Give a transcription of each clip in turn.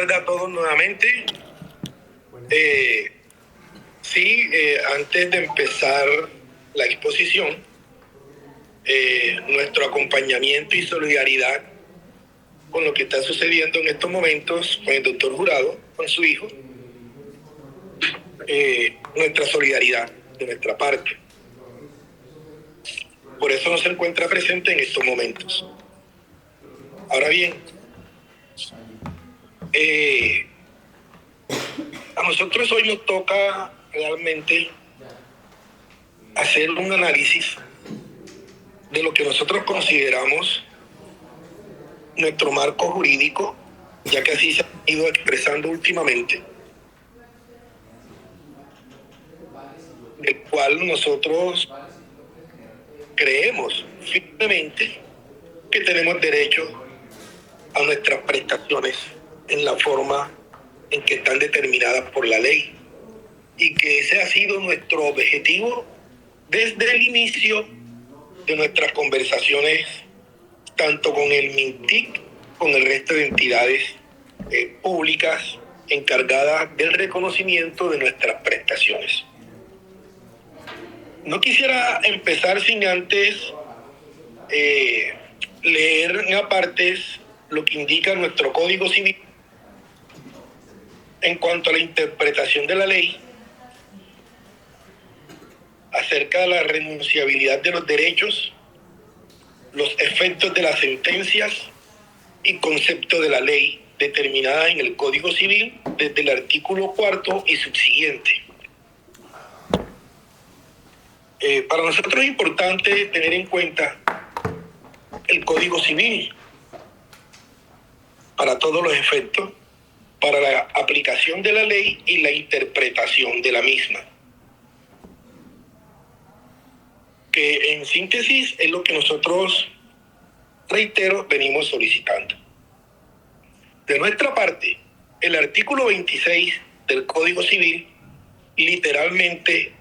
tardes a todos nuevamente. Antes de empezar la exposición, nuestro acompañamiento y solidaridad con lo que está sucediendo en estos momentos con el doctor Jurado, con su hijo, nuestra solidaridad de nuestra parte. Por eso no se encuentra presente en estos momentos. Ahora bien, a nosotros hoy nos toca realmente hacer un análisis de lo que nosotros consideramos nuestro marco jurídico, ya que así se ha ido expresando últimamente, del cual nosotros creemos firmemente que tenemos derecho a nuestras prestaciones en la forma en que están determinadas por la ley, y que ese ha sido nuestro objetivo desde el inicio de nuestras conversaciones, tanto con el MINTIC, con el resto de entidades públicas encargadas del reconocimiento de nuestras prestaciones. No quisiera empezar sin antes leer en apartes lo que indica nuestro Código Civil en cuanto a la interpretación de la ley acerca de la renunciabilidad de los derechos, los efectos de las sentencias y concepto de la ley determinada en el Código Civil desde el artículo 4 y subsiguiente. Para nosotros es importante tener en cuenta el Código Civil para todos los efectos, para la aplicación de la ley y la interpretación de la misma, que en síntesis es lo que nosotros, reitero, venimos solicitando. De nuestra parte, el artículo 26 del Código Civil literalmente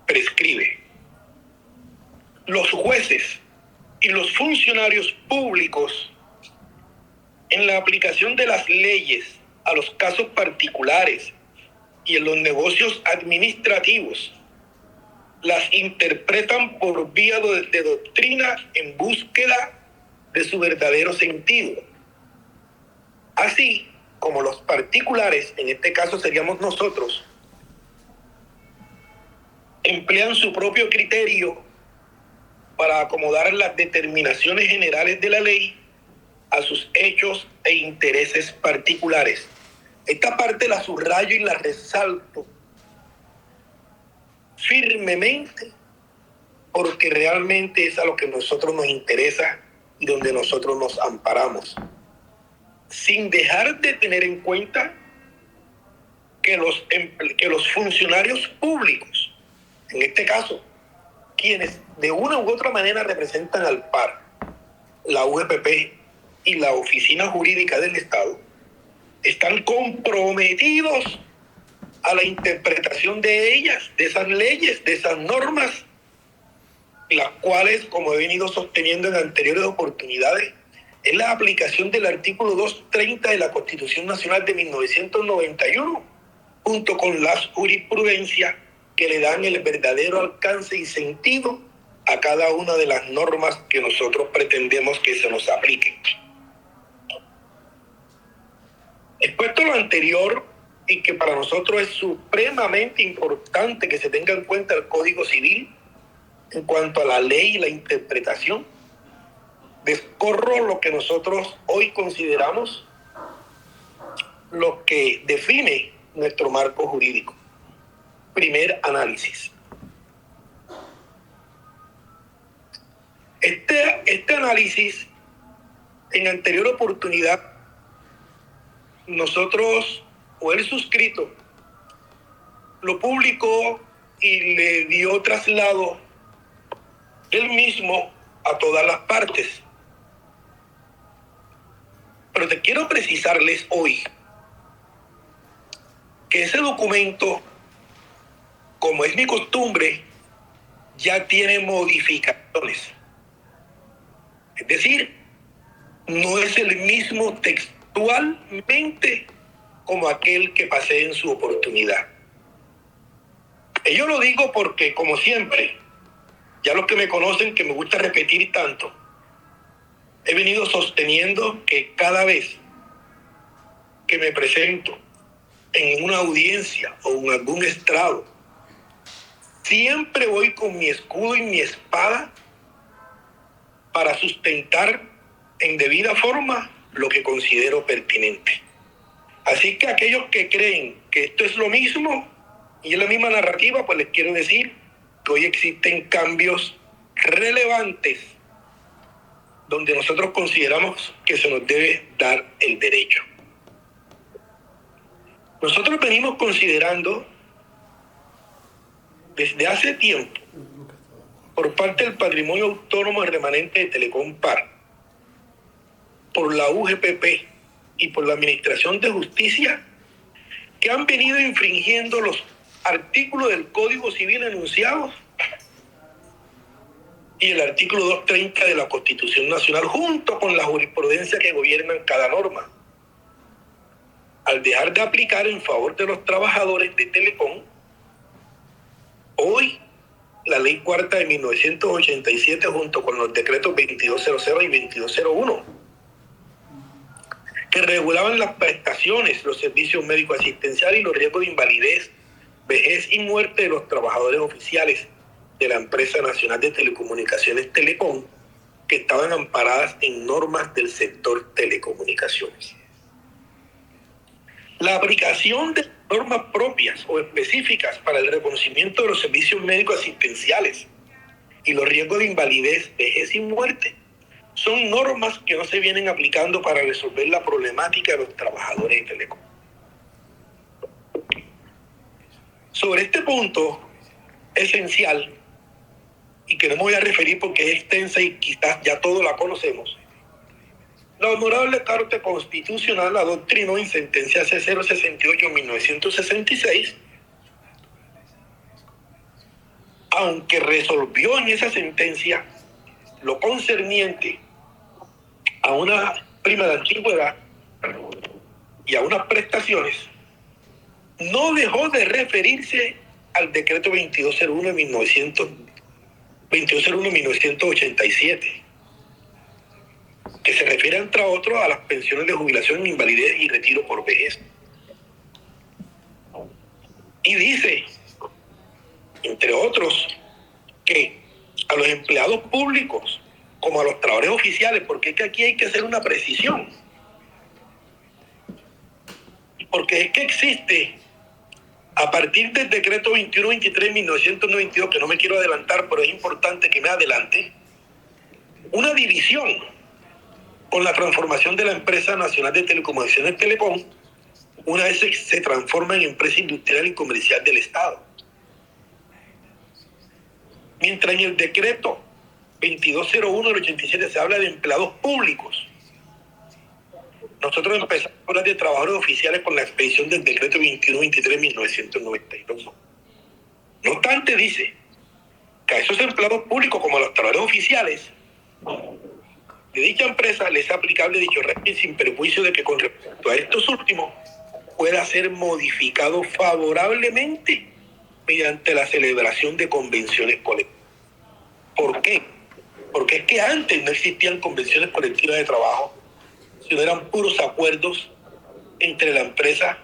prescribe: los jueces y los funcionarios públicos, en la aplicación de las leyes a los casos particulares y en los negocios administrativos, las interpretan por vía de doctrina en búsqueda de su verdadero sentido. Así como los particulares, en este caso seríamos nosotros, emplean su propio criterio para acomodar las determinaciones generales de la ley a sus hechos e intereses particulares. Esta parte la subrayo y la resalto firmemente, porque realmente es a lo que a nosotros nos interesa y donde nosotros nos amparamos, sin dejar de tener en cuenta que los funcionarios públicos, en este caso, quienes de una u otra manera representan al PAR, la UGPP y la Oficina Jurídica del Estado, están comprometidos a la interpretación de ellas, de esas leyes, de esas normas, las cuales, como he venido sosteniendo en anteriores oportunidades, es la aplicación del artículo 230 de la Constitución Nacional de 1991, junto con las jurisprudencias que le dan el verdadero alcance y sentido a cada una de las normas que nosotros pretendemos que se nos apliquen. Expuesto lo anterior, y que para nosotros es supremamente importante que se tenga en cuenta el Código Civil en cuanto a la ley y la interpretación, descorro lo que nosotros hoy consideramos lo que define nuestro marco jurídico. Primer análisis. Este análisis, en anterior oportunidad, nosotros, o el suscrito, lo publicó y le dio traslado del mismo a todas las partes. Pero te quiero precisarles hoy que ese documento, como es mi costumbre, ya tiene modificaciones. Es decir, no es el mismo textualmente como aquel que pasee en su oportunidad. Y yo lo digo porque, como siempre, ya los que me conocen, que me gusta repetir tanto, he venido sosteniendo que cada vez que me presento en una audiencia o en algún estrado, siempre voy con mi escudo y mi espada para sustentar en debida forma lo que considero pertinente. Así que aquellos que creen que esto es lo mismo y es la misma narrativa, pues les quiero decir que hoy existen cambios relevantes donde nosotros consideramos que se nos debe dar el derecho. Nosotros venimos considerando desde hace tiempo, por parte del Patrimonio Autónomo y Remanente de Telecom Par, por la UGPP y por la Administración de Justicia, que han venido infringiendo los artículos del Código Civil enunciados y el artículo 230 de la Constitución Nacional, junto con la jurisprudencia que gobiernan cada norma, al dejar de aplicar en favor de los trabajadores de Telecom, hoy la Ley Cuarta de 1987 junto con los decretos 2200 y 2201, que regulaban las prestaciones, los servicios médicos asistenciales y los riesgos de invalidez, vejez y muerte de los trabajadores oficiales de la Empresa Nacional de Telecomunicaciones Telecom, que estaban amparadas en normas del sector telecomunicaciones. La aplicación de normas propias o específicas para el reconocimiento de los servicios médicos asistenciales y los riesgos de invalidez, vejez y muerte son normas que no se vienen aplicando para resolver la problemática de los trabajadores de Telecom. Sobre este punto esencial, y que no me voy a referir porque es extensa y quizás ya todos la conocemos, la Honorable Corte Constitucional la adoctrinó en sentencia C068-1966, aunque resolvió en esa sentencia lo concerniente a una prima de antigüedad y a unas prestaciones, no dejó de referirse al decreto 2201-1987, que se refiere, entre otros, a las pensiones de jubilación, invalidez y retiro por vejez. Y dice, entre otros, que a los empleados públicos, como a los trabajadores oficiales, porque es que aquí hay que hacer una precisión, porque es que existe, a partir del decreto 2123-1992, que no me quiero adelantar, pero es importante que me adelante, una división con la transformación de la Empresa Nacional de Telecomunicaciones Telecom, una vez se transforma en empresa industrial y comercial del Estado. Mientras en el decreto 2201 del 87 se habla de empleados públicos, nosotros empezamos a hablar de trabajadores oficiales con la expedición del decreto 2123-1992. No obstante, dice que a esos empleados públicos, como a los trabajadores oficiales de dicha empresa, les es aplicable dicho régimen sin perjuicio de que con respecto a estos últimos pueda ser modificado favorablemente mediante la celebración de convenciones colectivas. ¿Por qué? Porque es que antes no existían convenciones colectivas de trabajo, sino eran puros acuerdos entre la empresa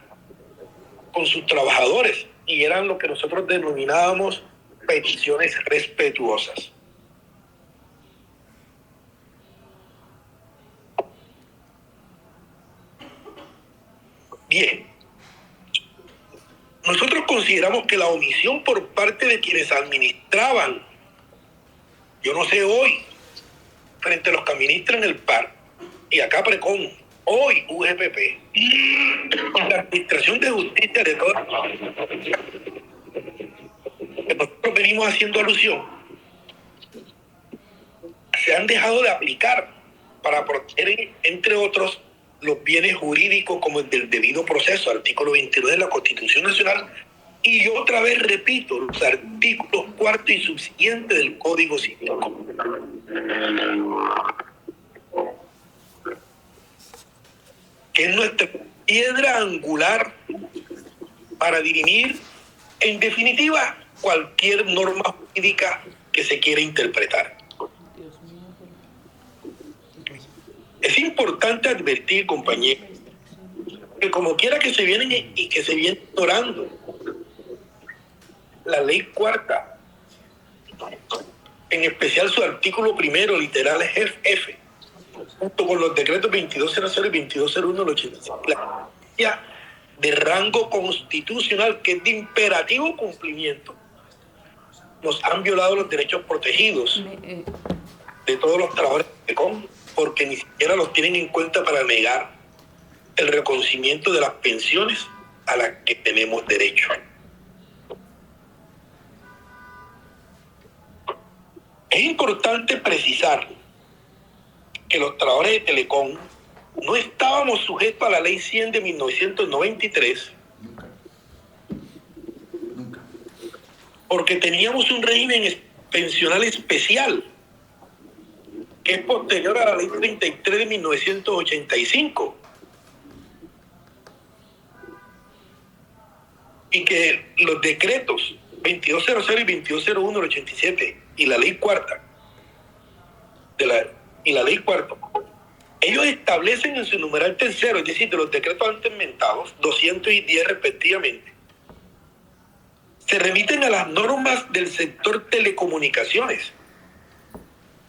con sus trabajadores, y eran lo que nosotros denominábamos peticiones respetuosas. Bien, nosotros consideramos que la omisión por parte de quienes administraban, yo no sé hoy, frente a los que administran el PAR, y acá PRECON, hoy UGPP, la Administración de Justicia de todas, que nosotros venimos haciendo alusión, se han dejado de aplicar para proteger, entre otros, los bienes jurídicos como el del debido proceso, artículo 22 de la Constitución Nacional, y otra vez repito, los artículos 4 y subsiguientes del Código Civil. Que es nuestra piedra angular para dirimir, en definitiva, cualquier norma jurídica que se quiera interpretar. Es importante advertir, compañeros, que como quiera que se vienen y que se viene ignorando la ley cuarta, en especial su artículo primero, literal F, junto con los decretos 2200 y 2201 del 85, la de rango constitucional que es de imperativo cumplimiento, nos han violado los derechos protegidos de todos los trabajadores de Telecom, porque ni siquiera los tienen en cuenta para negar el reconocimiento de las pensiones a las que tenemos derecho. Es importante precisar que los trabajadores de Telecom no estábamos sujetos a la Ley 100 de 1993 porque teníamos un régimen pensional especial que es posterior a la Ley 33 de 1985 y que los decretos 2200 y 2201 del 87 y la Ley cuarta ellos establecen en su numeral tercero, es decir, de los decretos antes mentados, 210 respectivamente, se remiten a las normas del sector telecomunicaciones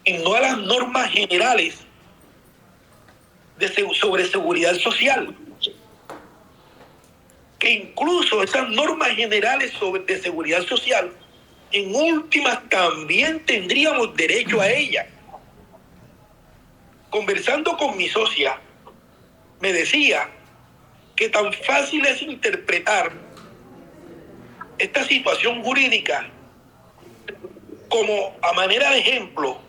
y no a las normas generales sobre seguridad social. Que incluso esas normas generales de seguridad social, en últimas también tendríamos derecho a ellas. Conversando con mi socia, me decía que tan fácil es interpretar esta situación jurídica como a manera de ejemplo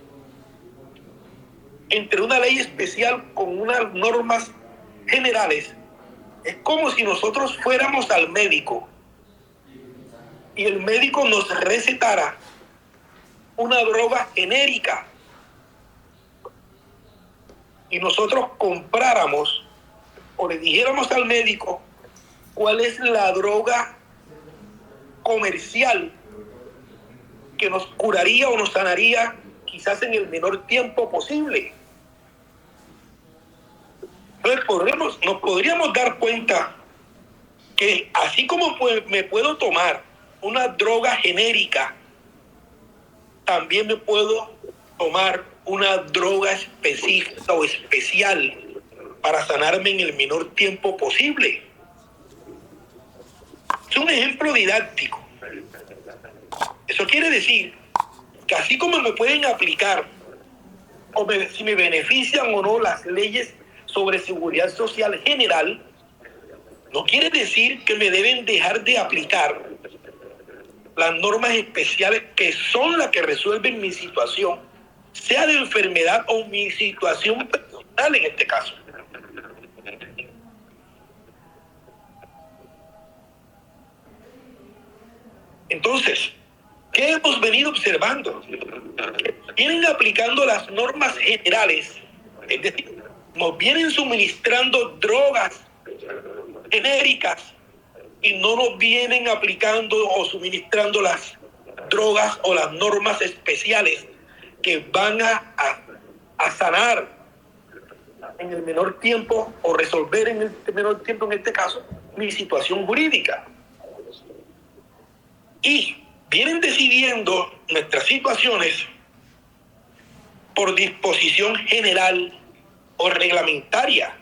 entre una ley especial con unas normas generales. Es como si nosotros fuéramos al médico y el médico nos recetara una droga genérica y nosotros compráramos o le dijéramos al médico cuál es la droga comercial que nos curaría o nos sanaría quizás en el menor tiempo posible. Entonces nos podríamos dar cuenta que así como me puedo tomar una droga genérica, también me puedo tomar una droga específica o especial para sanarme en el menor tiempo posible. Es un ejemplo didáctico. Eso quiere decir que así como me pueden aplicar si me benefician o no las leyes sobre seguridad social general, no quiere decir que me deben dejar de aplicar las normas especiales que son las que resuelven mi situación, sea de enfermedad o mi situación personal en este caso. Entonces, ¿qué hemos venido observando? Vienen aplicando las normas generales, es decir, nos vienen suministrando drogas genéricas y no nos vienen aplicando o suministrando las drogas o las normas especiales que van a sanar en el menor tiempo o resolver en el menor tiempo, en este caso, mi situación jurídica. Y vienen decidiendo nuestras situaciones por disposición general o reglamentaria.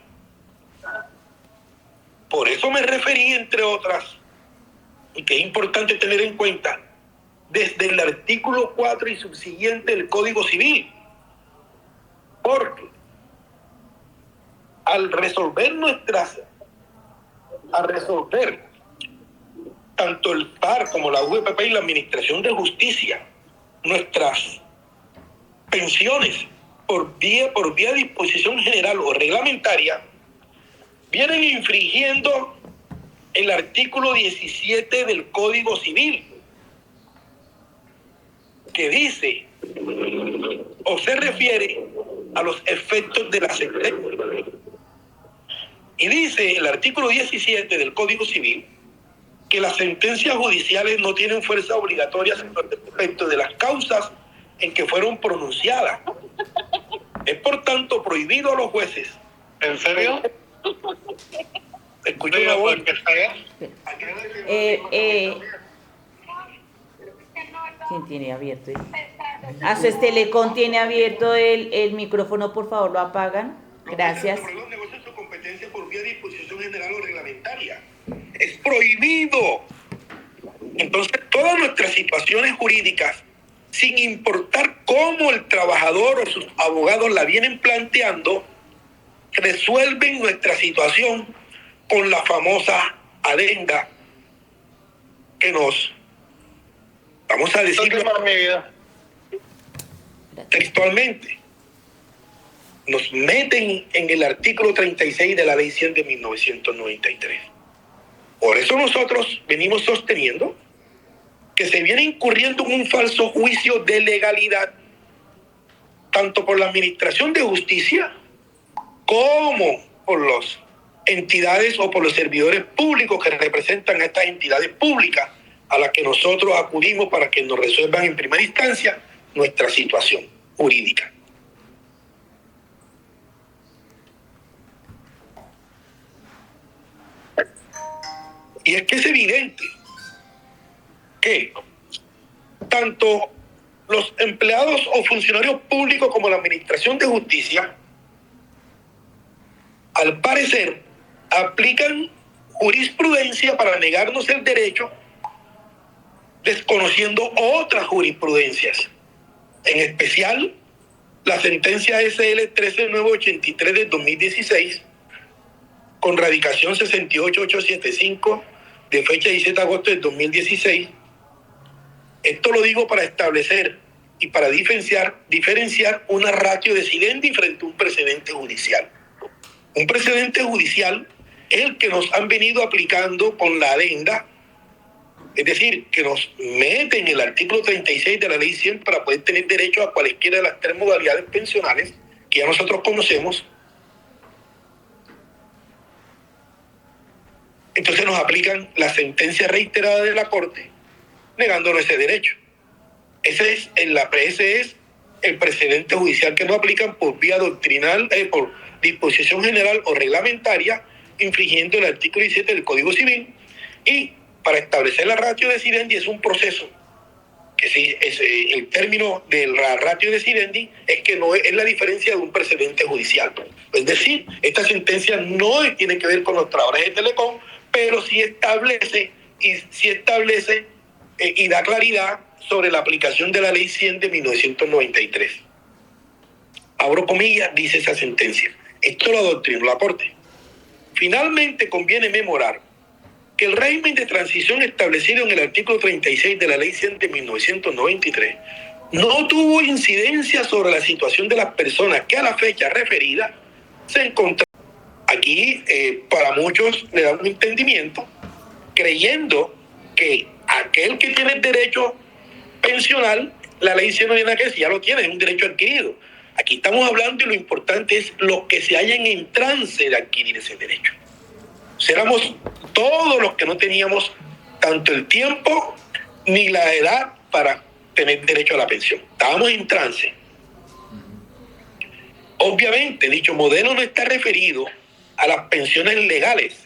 Por eso me referí, entre otras, y que es importante tener en cuenta, desde el artículo 4 y subsiguiente del Código Civil. Porque al resolver tanto el PAR como la UEPP y la Administración de Justicia nuestras pensiones por vía de disposición general o reglamentaria, vienen infringiendo el artículo 17 del Código Civil, que dice o se refiere a los efectos de la sentencia. Y dice el artículo 17 del Código Civil que las sentencias judiciales no tienen fuerza obligatoria respecto de las causas en que fueron pronunciadas. Es por tanto prohibido a los jueces. ¿En serio? Escucho una voz. ¿Quién tiene abierto? A su Telecom tiene abierto el micrófono, por favor, lo apagan. Gracias. Los negocios su competencia por vía de disposición general o reglamentaria. Es prohibido. Entonces, todas nuestras situaciones jurídicas, sin importar cómo el trabajador o sus abogados la vienen planteando, resuelven nuestra situación con la famosa adenda que nos, vamos a decirlo textualmente, nos meten en el artículo 36 de la Ley 100 de 1993. Por eso nosotros venimos sosteniendo que se viene incurriendo en un falso juicio de legalidad, tanto por la Administración de Justicia como por las entidades o por los servidores públicos que representan a estas entidades públicas a las que nosotros acudimos para que nos resuelvan en primera instancia nuestra situación jurídica. Y es que es evidente que tanto los empleados o funcionarios públicos como la Administración de Justicia, al parecer, aplican jurisprudencia para negarnos el derecho, desconociendo otras jurisprudencias, en especial la sentencia SL 13983 de 2016, con radicación 68875 de fecha 17 de agosto del 2016. Esto lo digo para establecer y para diferenciar una ratio decidendi frente a un precedente judicial. Un precedente judicial es el que nos han venido aplicando con la adenda, es decir, que nos meten en el artículo 36 de la Ley 100 para poder tener derecho a cualesquiera de las tres modalidades pensionales que ya nosotros conocemos. Entonces nos aplican la sentencia reiterada de la Corte negándonos ese derecho. Ese es el precedente judicial que nos aplican por vía doctrinal, por disposición general o reglamentaria, infringiendo el artículo 17 del Código Civil. Y para establecer la ratio decidendi es un proceso que sí, el término de la ratio decidendi es que no es la diferencia de un precedente judicial. Es decir, esta sentencia no tiene que ver con los trabajadores de Telecom, pero sí establece y da claridad sobre la aplicación de la Ley 100 de 1993. Abro comillas, dice esa sentencia. Esto lo adoctrinó la Corte. Finalmente, conviene memorar que el régimen de transición establecido en el artículo 36 de la Ley 100 de 1993 no tuvo incidencia sobre la situación de las personas que a la fecha referida se encontraban. Aquí, para muchos, le da un entendimiento, creyendo que aquel que tiene el derecho pensional, la Ley 100 no tiene nada que decir, ya lo tiene, es un derecho adquirido. Aquí estamos hablando y lo importante es los que se hallan en trance de adquirir ese derecho. Éramos todos los que no teníamos tanto el tiempo ni la edad para tener derecho a la pensión. Estábamos en trance. Obviamente, dicho modelo no está referido a las pensiones legales,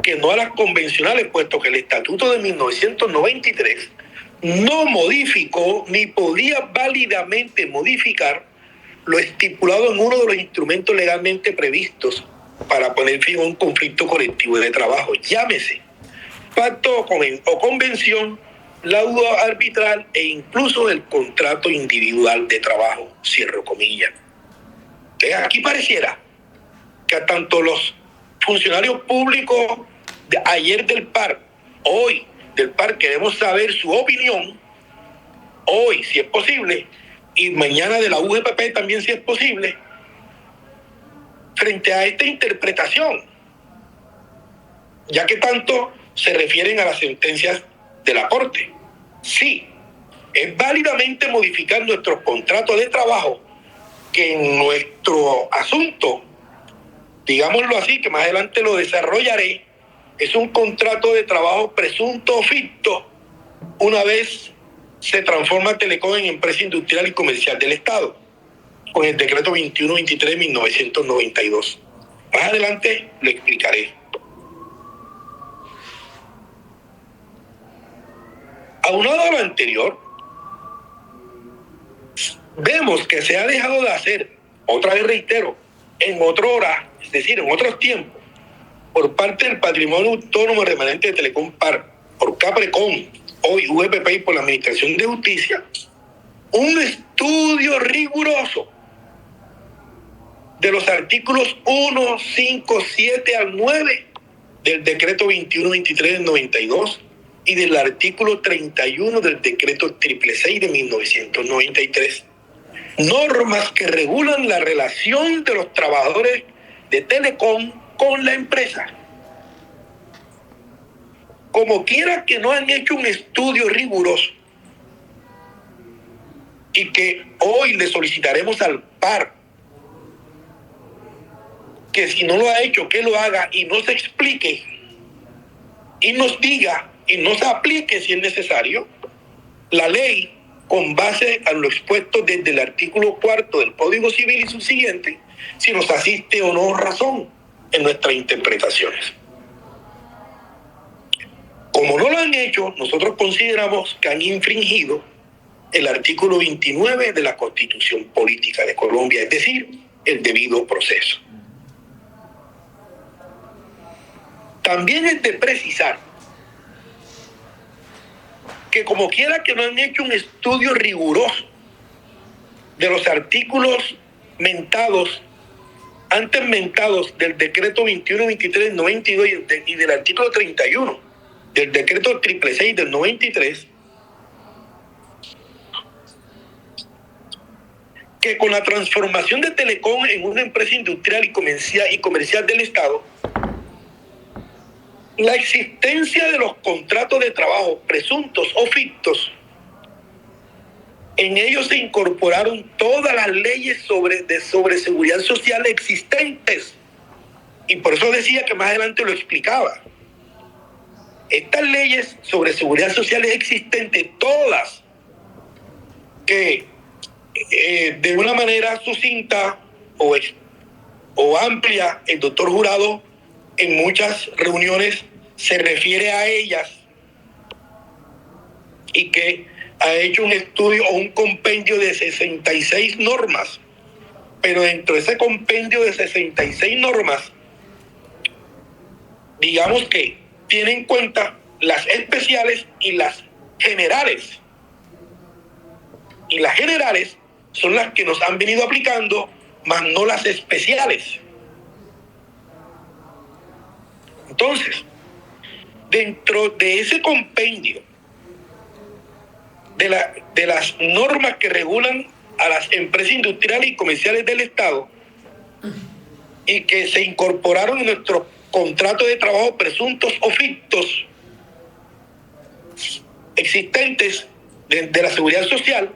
que no a las convencionales, puesto que el Estatuto de 1993 no modificó ni podía válidamente modificar lo estipulado en uno de los instrumentos legalmente previstos para poner fin a un conflicto colectivo de trabajo, llámese pacto o convención, laudo arbitral e incluso el contrato individual de trabajo, cierro comillas. Entonces, aquí pareciera que a tanto los funcionarios públicos de ayer del PAR, hoy del PAR, queremos saber su opinión, hoy si es posible, y mañana de la UGPP también si es posible, frente a esta interpretación, ya que tanto se refieren a las sentencias de la Corte. Sí, es válidamente modificar nuestros contratos de trabajo, que en nuestro asunto digámoslo así, que más adelante lo desarrollaré, es un contrato de trabajo presunto o ficto una vez se transforma Telecom en empresa industrial y comercial del Estado, con el decreto 2123 de 1992. Más adelante lo explicaré. Aunado a lo anterior, vemos que se ha dejado de hacer, otra vez reitero, en otra hora, es decir, en otros tiempos, por parte del Patrimonio Autónomo Remanente de Telecom Par, por Caprecom, hoy UEPP y por la Administración de Justicia, un estudio riguroso de los artículos 1, 5, 7 al 9 del decreto 2123 del 92 y del artículo 31 del decreto 666 de 1993. Normas que regulan la relación de los trabajadores de Telecom con la empresa. Como quiera que no han hecho un estudio riguroso y que hoy le solicitaremos al PAR que si no lo ha hecho, que lo haga y nos explique y nos diga y nos aplique si es necesario la ley con base a lo expuesto desde el artículo 4 del Código Civil y subsiguiente, si nos asiste o no razón en nuestras interpretaciones. Como no lo han hecho, nosotros consideramos que han infringido el artículo 29 de la Constitución Política de Colombia, es decir, el debido proceso. También es de precisar que como quiera que no han hecho un estudio riguroso de los artículos antes mentados del decreto 2123 del 92 y del artículo 31 del decreto 666 del 93, que con la transformación de Telecom en una empresa industrial y comercial del Estado, la existencia de los contratos de trabajo presuntos o fictos, en ellos se incorporaron todas las leyes sobre seguridad social existentes. Y por eso decía que más adelante lo explicaba. Estas leyes sobre seguridad social existentes, todas, que de una manera sucinta o amplia, el doctor Jurado en muchas reuniones se refiere a ellas y que ha hecho un estudio o un compendio de 66 normas, pero dentro de ese compendio de 66 normas, digamos que tiene en cuenta las especiales y las generales. Y las generales son las que nos han venido aplicando, más no las especiales. Entonces, dentro de ese compendio de las normas que regulan a las empresas industriales y comerciales del Estado y que se incorporaron en nuestros contratos de trabajo presuntos o fictos existentes de la seguridad social,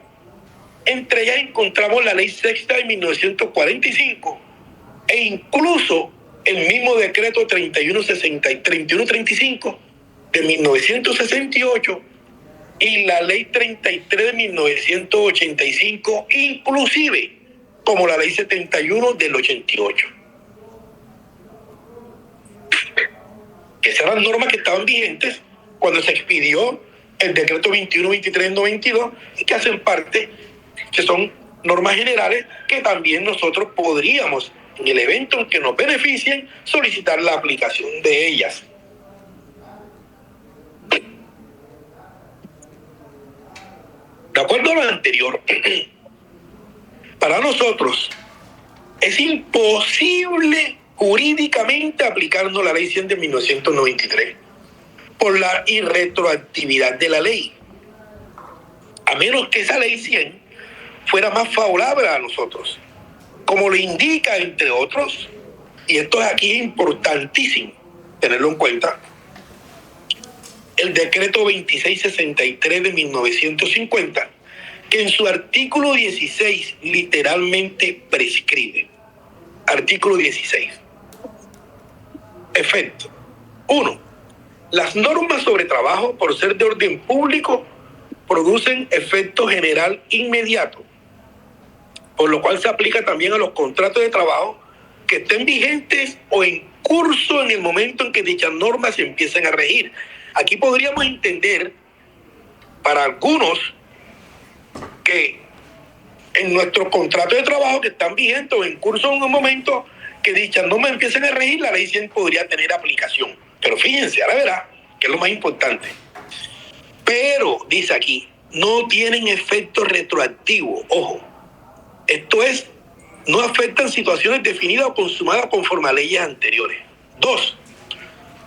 entre ellas encontramos la ley sexta de 1945 e incluso el mismo decreto 3135 de 1968 y la ley 33 de 1985, inclusive como la ley 71 del 88. Esas eran las normas que estaban vigentes cuando se expidió el decreto 2123 del 92 y que hacen parte, que son normas generales que también nosotros podríamos, en el evento en que nos beneficien, solicitar la aplicación de ellas. De acuerdo a lo anterior, para nosotros es imposible jurídicamente aplicarnos la ley 100 de 1993 por la irretroactividad de la ley, a menos que esa ley 100 fuera más favorable a nosotros, como lo indica, entre otros, y esto es aquí importantísimo tenerlo en cuenta, el decreto 2663 de 1950, que en su artículo 16 literalmente prescribe. Artículo 16. efectos. 1. Las normas sobre trabajo, por ser de orden público, producen efecto general inmediato, por lo cual se aplica también a los contratos de trabajo que estén vigentes o en curso en el momento en que dichas normas se empiecen a regir. Aquí podríamos entender para algunos que en nuestros contratos de trabajo que están vigentes o en curso en un momento que dichas normas empiecen a regir, la ley 100 podría tener aplicación. Pero fíjense, ahora verá, que es lo más importante. Pero, dice aquí, no tienen efecto retroactivo. Ojo, esto es, no afectan situaciones definidas o consumadas conforme a leyes anteriores. 2.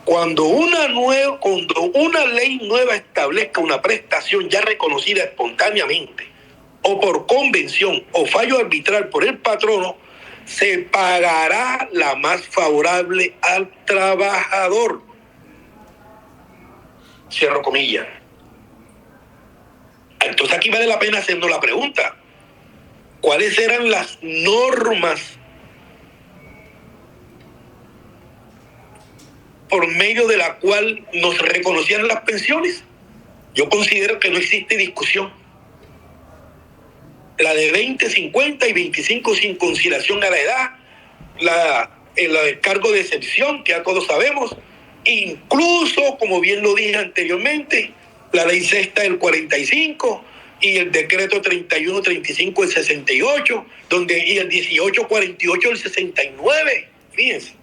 Cuando una ley nueva establezca una prestación ya reconocida espontáneamente o por convención o fallo arbitral por el patrono, se pagará la más favorable al trabajador. Cierro comillas. Entonces aquí vale la pena hacernos la pregunta: ¿cuáles eran las normas por medio de la cual nos reconocían las pensiones? Yo considero que no existe discusión. La de 20, 50 y 25 sin consideración a la edad, el cargo de excepción, que ya todos sabemos, incluso, como bien lo dije anteriormente, la ley sexta del 45 y el decreto 3135 del 68, y el 1848 del 69, fíjense.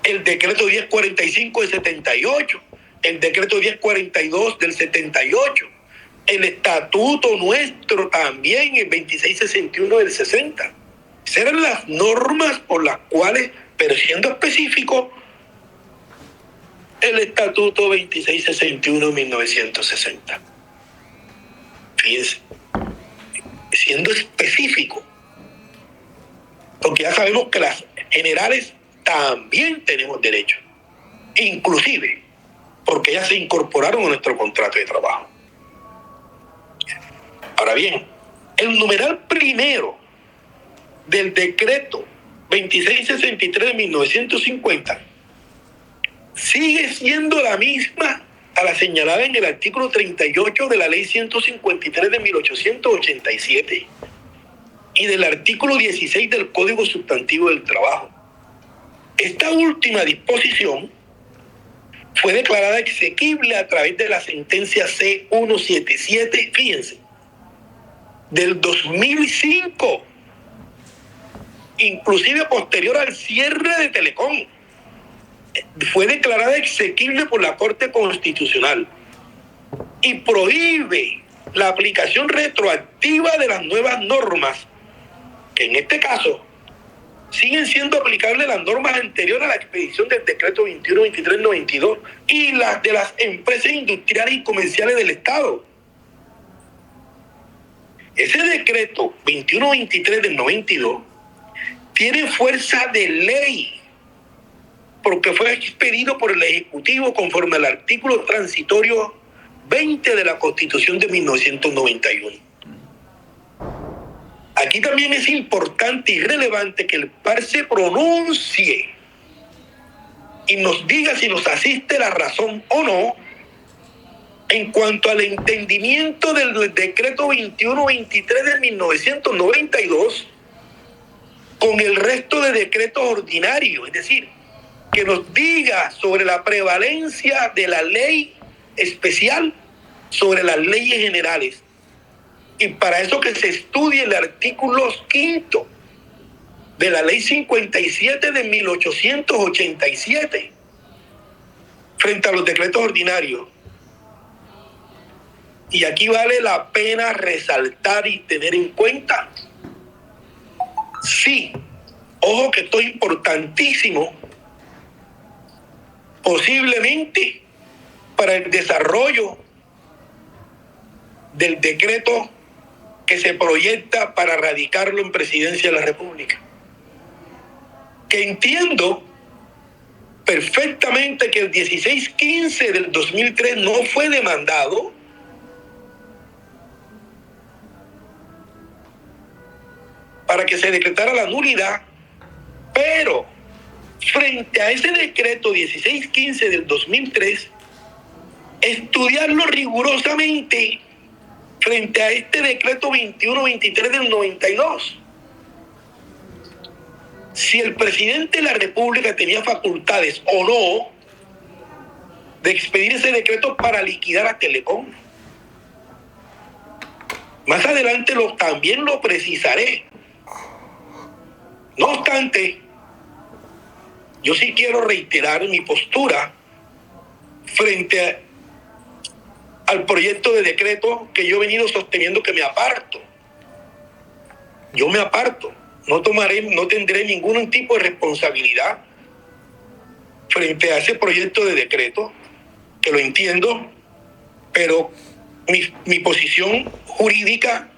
El decreto 1045 del 78, el decreto 1042 del 78, el estatuto nuestro también, el 2661 del 60. Esas eran las normas por las cuales, pero siendo específico, el estatuto 2661 de 1960. Fíjense, siendo específico, porque ya sabemos que las generales también tenemos derecho, inclusive porque ya se incorporaron a nuestro contrato de trabajo. Ahora bien, el numeral primero del decreto 2663 de 1950 sigue siendo la misma a la señalada en el artículo 38 de la ley 153 de 1887 y del artículo 16 del Código Sustantivo del Trabajo. Esta última disposición fue declarada exequible a través de la sentencia C-177, fíjense, del 2005, inclusive posterior al cierre de Telecom. Fue declarada exequible por la Corte Constitucional y prohíbe la aplicación retroactiva de las nuevas normas, que en este caso siguen siendo aplicables las normas anteriores a la expedición del decreto 21-23-92 y las de las empresas industriales y comerciales del Estado. Ese decreto 21-23 del 92 tiene fuerza de ley porque fue expedido por el Ejecutivo conforme al artículo transitorio 20 de la Constitución de 1991. Aquí también es importante y relevante que el par se pronuncie y nos diga si nos asiste la razón o no en cuanto al entendimiento del decreto 21-23 de 1992 con el resto de decretos ordinarios, es decir, que nos diga sobre la prevalencia de la ley especial sobre las leyes generales. Y para eso que se estudie el artículo 5 de la ley 57 de 1887 frente a los decretos ordinarios. Y aquí vale la pena resaltar y tener en cuenta, sí, ojo que esto es importantísimo, posiblemente para el desarrollo del decreto que se proyecta para radicarlo en Presidencia de la República. Que entiendo perfectamente que el 1615 del 2003 no fue demandado para que se decretara la nulidad, pero frente a ese decreto 1615 del 2003, estudiarlo rigurosamente frente a este decreto 2123 del 92. Si el presidente de la República tenía facultades o no de expedir ese decreto para liquidar a Telecom. Más adelante también lo precisaré. No obstante, yo sí quiero reiterar mi postura frente al proyecto de decreto que yo he venido sosteniendo, que me aparto. Yo me aparto. No tendré ningún tipo de responsabilidad frente a ese proyecto de decreto, que lo entiendo, pero mi posición jurídica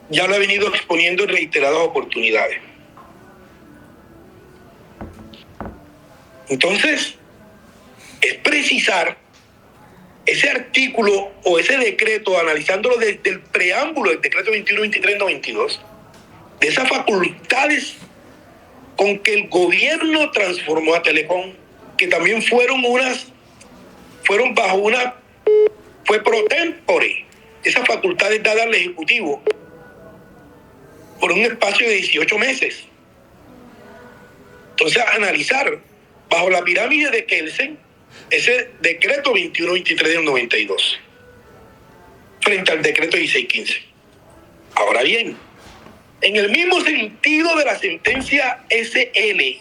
ya lo he venido exponiendo en reiteradas oportunidades. Entonces, es precisar ese artículo o ese decreto, analizándolo desde el preámbulo del decreto 21-23-92, de esas facultades con que el gobierno transformó a Telecom, que también fue pro tempore, esas facultades dadas al Ejecutivo por un espacio de 18 meses. Entonces, analizar bajo la pirámide de Kelsen ese decreto 21-23 del 92 frente al decreto 1615. Ahora bien, en el mismo sentido de la sentencia SL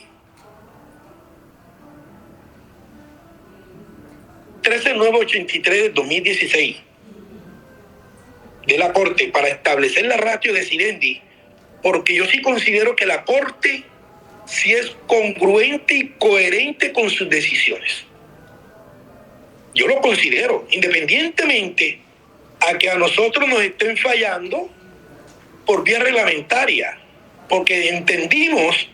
13983 de 2016 de la Corte para establecer la ratio decidendi, porque yo sí considero que la Corte sí es congruente y coherente con sus decisiones. Yo lo considero, independientemente a que a nosotros nos estén fallando por vía reglamentaria, porque entendemos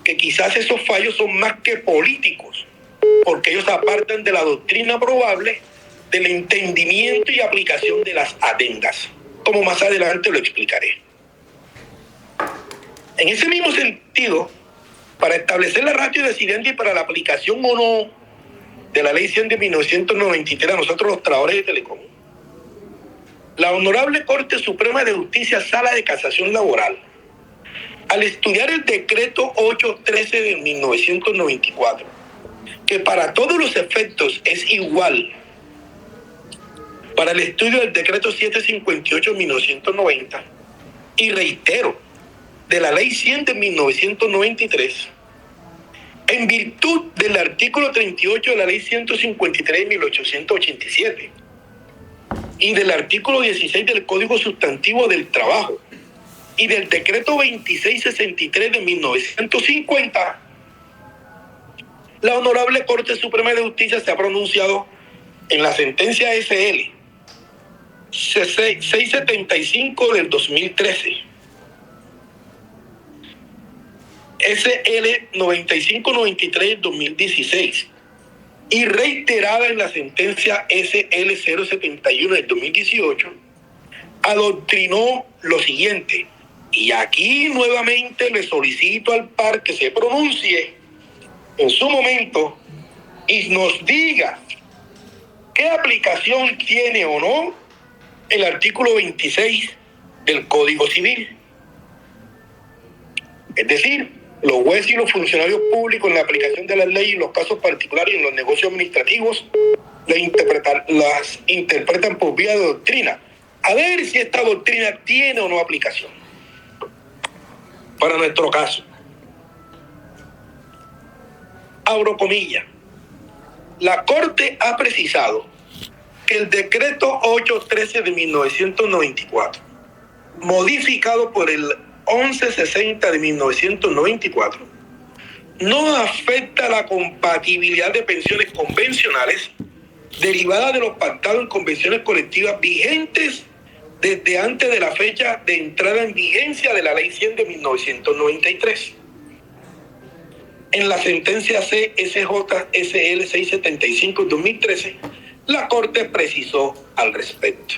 que quizás esos fallos son más que políticos, porque ellos apartan de la doctrina probable, del entendimiento y aplicación de las adendas, como más adelante lo explicaré. En ese mismo sentido, para establecer la ratio decidendi para la aplicación o no de la Ley 100 de 1993 a nosotros los trabajadores de Telecom, la Honorable Corte Suprema de Justicia, Sala de Casación Laboral, al estudiar el decreto 813 de 1994, que para todos los efectos es igual para el estudio del decreto 758 de 1990, y reitero, de la Ley 100 de 1993, en virtud del artículo 38 de la Ley 153 de 1887 y del artículo 16 del Código Sustantivo del Trabajo y del decreto 2663 de 1950, la Honorable Corte Suprema de Justicia se ha pronunciado en la sentencia SL 675 del 2013, SL 9593 del 2016 y reiterada en la sentencia SL 071 del 2018, adoctrinó lo siguiente, y aquí nuevamente le solicito al par que se pronuncie en su momento y nos diga qué aplicación tiene o no el artículo 26 del Código Civil. Es decir, los jueces y los funcionarios públicos en la aplicación de las leyes en los casos particulares y en los negocios administrativos las interpretan por vía de doctrina. A ver si esta doctrina tiene o no aplicación para nuestro caso. Abro comillas. La Corte ha precisado que el decreto 813 de 1994, modificado por el 1160 de 1994, no afecta la compatibilidad de pensiones convencionales derivadas de los pactados en convenciones colectivas vigentes desde antes de la fecha de entrada en vigencia de la Ley 100 de 1993. En la sentencia CSJ SL 675 de 2013, la Corte precisó al respecto.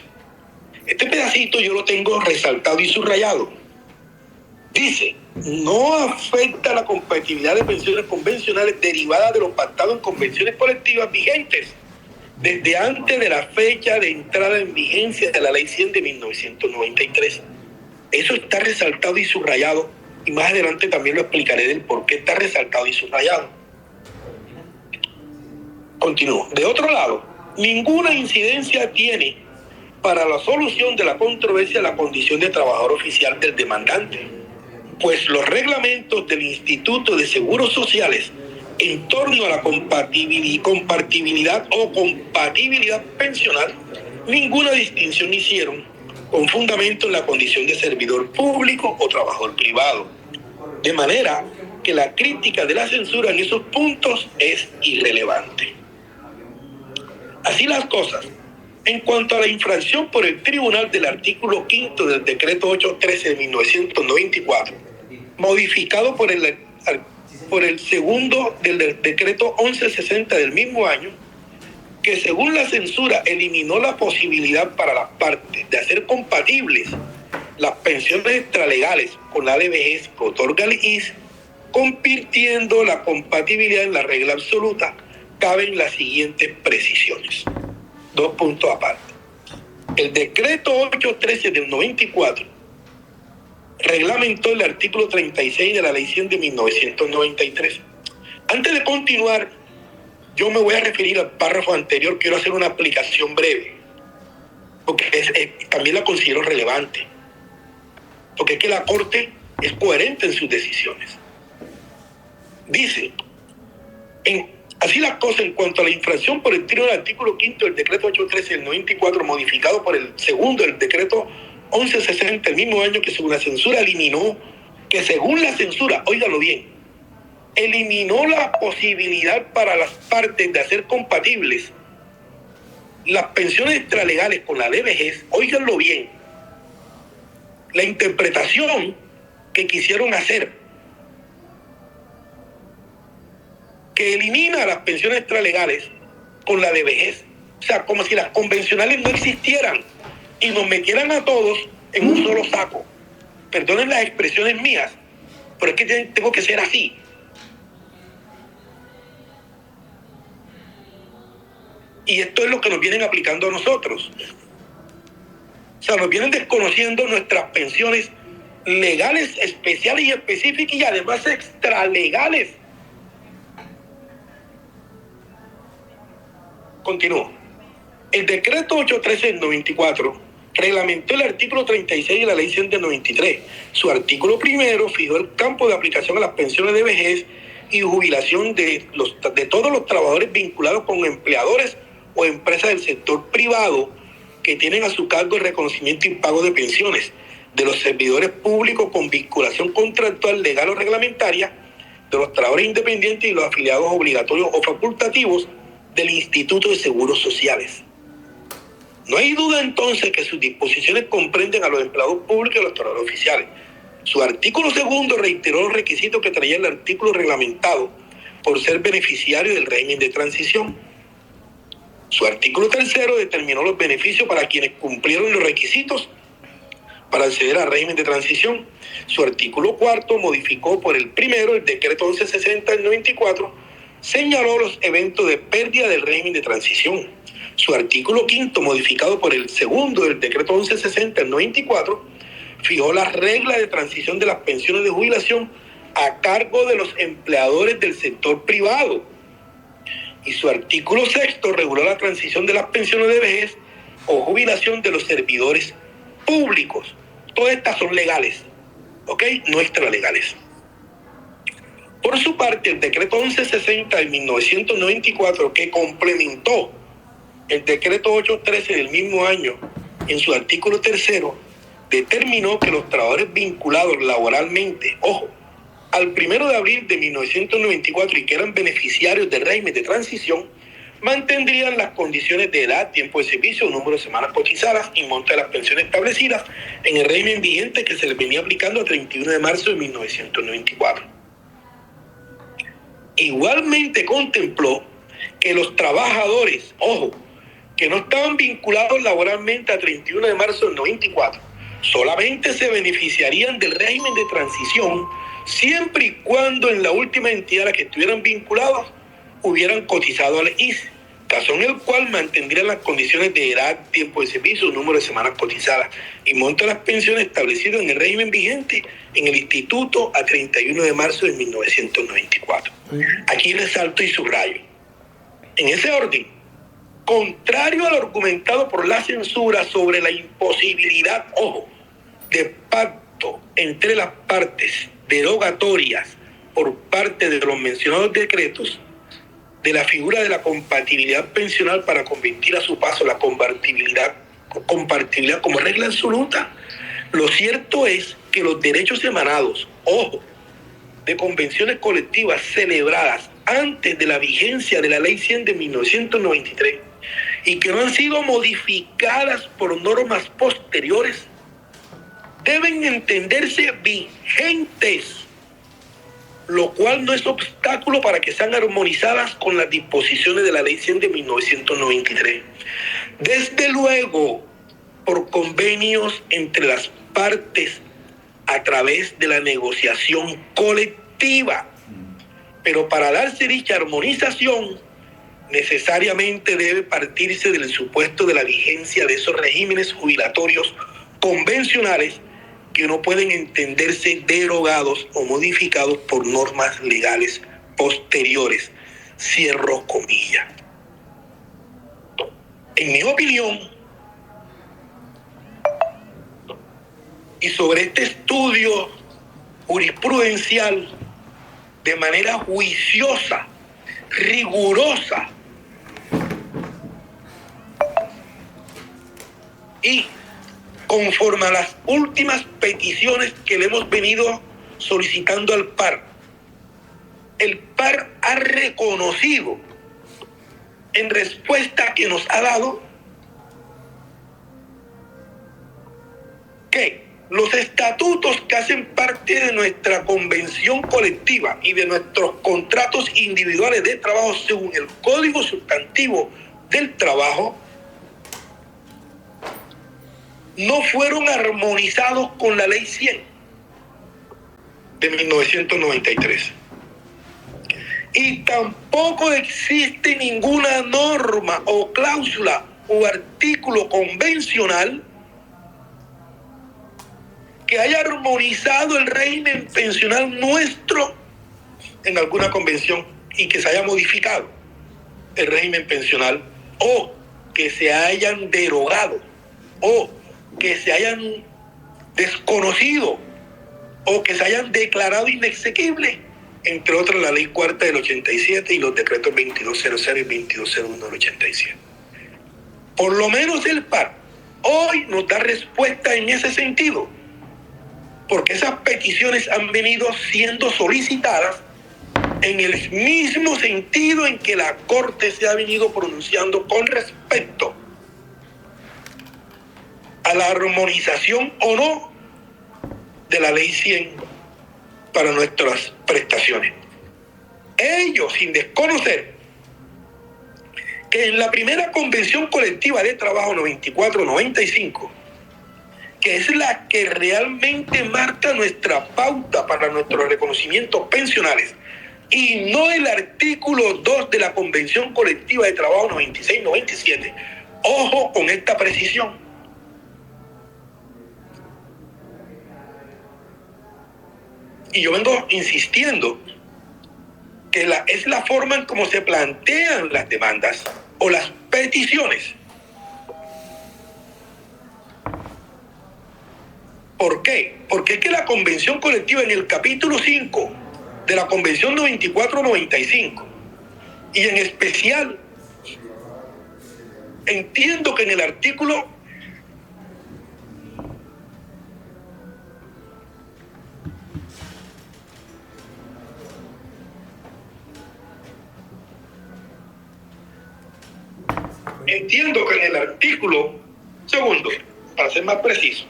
Este pedacito yo lo tengo resaltado y subrayado. Dice, no afecta la compatibilidad de pensiones convencionales derivadas de los pactados en convenciones colectivas vigentes desde antes de la fecha de entrada en vigencia de la Ley 100 de 1993. Eso está resaltado y subrayado, y más adelante también lo explicaré del por qué está resaltado y subrayado. Continúo. De otro lado, ninguna incidencia tiene para la solución de la controversia la condición de trabajador oficial del demandante, pues los reglamentos del Instituto de Seguros Sociales en torno a la compatibilidad o compatibilidad pensional, ninguna distinción hicieron con fundamento en la condición de servidor público o trabajador privado. De manera que la crítica de la censura en esos puntos es irrelevante. Así las cosas, en cuanto a la infracción por el tribunal del artículo 5 del decreto 813 de 1994, modificado por el segundo del decreto 1160 del mismo año, que según la censura eliminó la posibilidad para las partes de hacer compatibles las pensiones extralegales con la de vejez que otorga el ISS, convirtiendo la compatibilidad en la regla absoluta, caben las siguientes precisiones. 2 puntos aparte. El decreto 813 del 94 reglamentó el artículo 36 de la Ley 100 de 1993. Antes de continuar, yo me voy a referir al párrafo anterior. Quiero hacer una aplicación breve, porque también la considero relevante, porque es que la Corte es coherente en sus decisiones. Dice, así las cosas, en cuanto a la infracción por el tiro del artículo 5 del decreto 813 del 94, modificado por el segundo del decreto 1160, el mismo año, que según la censura eliminó, óigalo bien, eliminó la posibilidad para las partes de hacer compatibles las pensiones extralegales con la de vejez. Óiganlo bien, la interpretación que quisieron hacer, que elimina las pensiones extralegales con la de vejez, o sea, como si las convencionales no existieran y nos metieran a todos en un solo saco. Perdonen las expresiones mías, pero es que tengo que ser así. Y esto es lo que nos vienen aplicando a nosotros. O sea, nos vienen desconociendo nuestras pensiones legales, especiales y específicas, y además extralegales. Continúo. El decreto 813 del 94 reglamentó el artículo 36 de la Ley 100 del 93. Su artículo primero fijó el campo de aplicación a las pensiones de vejez y jubilación de todos los trabajadores vinculados con empleadores o empresas del sector privado que tienen a su cargo el reconocimiento y pago de pensiones, de los servidores públicos con vinculación contractual, legal o reglamentaria, de los trabajadores independientes y los afiliados obligatorios o facultativos del Instituto de Seguros Sociales. No hay duda entonces que sus disposiciones comprenden a los empleados públicos y a los trabajadores oficiales. Su artículo segundo reiteró los requisitos que traía el artículo reglamentado por ser beneficiario del régimen de transición. Su artículo tercero determinó los beneficios para quienes cumplieron los requisitos para acceder al régimen de transición. Su artículo cuarto modificó por el primero el decreto 1160 del 94, señaló los eventos de pérdida del régimen de transición. Su artículo quinto, modificado por el segundo del decreto 1160 del 94, fijó las reglas de transición de las pensiones de jubilación a cargo de los empleadores del sector privado. Y su artículo sexto reguló la transición de las pensiones de vejez o jubilación de los servidores públicos. Todas estas son legales, ¿ok? No extralegales. Por su parte, el decreto 1160 de 1994, que complementó el decreto 813 del mismo año, en su artículo tercero, determinó que los trabajadores vinculados laboralmente, ojo, al 1 de abril de 1994 y que eran beneficiarios del régimen de transición, mantendrían las condiciones de edad, tiempo de servicio, número de semanas cotizadas y monto de las pensiones establecidas en el régimen vigente que se les venía aplicando a 31 de marzo de 1994. Igualmente contempló que los trabajadores, ojo, que no estaban vinculados laboralmente a 31 de marzo del 94, solamente se beneficiarían del régimen de transición siempre y cuando en la última entidad a la que estuvieran vinculados hubieran cotizado al IS, caso en el cual mantendrían las condiciones de edad, tiempo de servicio, número de semanas cotizadas y monto de las pensiones establecido en el régimen vigente en el Instituto a 31 de marzo de 1994. Aquí resalto y subrayo. En ese orden, contrario a lo argumentado por la censura sobre la imposibilidad, ojo, de pacto entre las partes derogatorias por parte de los mencionados decretos, de la figura de la compatibilidad pensional para convertir a su paso la compartibilidad como regla absoluta, lo cierto es que los derechos emanados, ojo, de convenciones colectivas celebradas antes de la vigencia de la Ley 100 de 1993 y que no han sido modificadas por normas posteriores, deben entenderse vigentes, lo cual no es obstáculo para que sean armonizadas con las disposiciones de la Ley 100 de 1993. Desde luego, por convenios entre las partes a través de la negociación colectiva. Pero para darse dicha armonización, necesariamente debe partirse del supuesto de la vigencia de esos regímenes jubilatorios convencionales que no pueden entenderse derogados o modificados por normas legales posteriores. Cierro comillas. En mi opinión, y sobre este estudio jurisprudencial, de manera juiciosa, rigurosa y conforme a las últimas peticiones que le hemos venido solicitando al PAR, el PAR ha reconocido en respuesta que nos ha dado que los estatutos que hacen parte de nuestra convención colectiva y de nuestros contratos individuales de trabajo según el Código Sustantivo del Trabajo no fueron armonizados con la Ley 100 de 1993. Y tampoco existe ninguna norma o cláusula o artículo convencional que haya armonizado el régimen pensional nuestro en alguna convención y que se haya modificado el régimen pensional, o que se hayan derogado, o que se hayan desconocido, o que se hayan declarado inexequibles, entre otras la Ley Cuarta del 87 y los decretos 2200 y 2201 del 87. Por lo menos el PAR hoy nos da respuesta en ese sentido, porque esas peticiones han venido siendo solicitadas en el mismo sentido en que la Corte se ha venido pronunciando con respecto a la armonización o no de la Ley 100 para nuestras prestaciones. Ellos, sin desconocer que en la primera Convención Colectiva de Trabajo 94-95, que es la que realmente marca nuestra pauta para nuestros reconocimientos pensionales, y no el artículo 2 de la Convención Colectiva de Trabajo 96-97. Ojo con esta precisión. Y yo vengo insistiendo que es la forma en cómo se plantean las demandas o las peticiones. ¿Por qué? Porque es que la Convención Colectiva en el capítulo 5 de la Convención 94-95 y en especial entiendo que en el artículo segundo, para ser más preciso,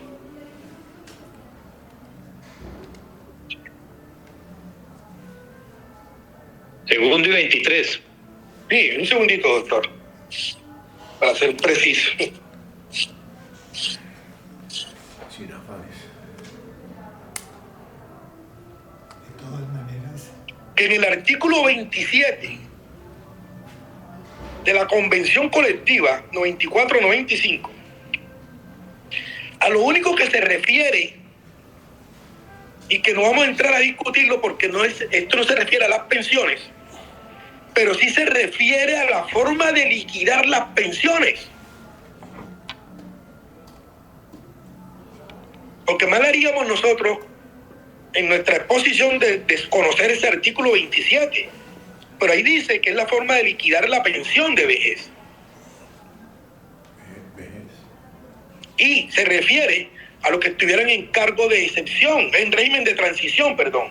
Segundo y 23. Sí, un segundito, doctor, para ser preciso. que en el artículo 27 de la Convención Colectiva 94-95, a lo único que se refiere, y que no vamos a entrar a discutirlo porque esto no se refiere a las pensiones, pero sí se refiere a la forma de liquidar las pensiones. Porque mal haríamos nosotros en nuestra exposición de desconocer ese artículo 27. Pero ahí dice que es la forma de liquidar la pensión de vejez. Y se refiere a los que estuvieran en cargo de excepción, en régimen de transición, perdón.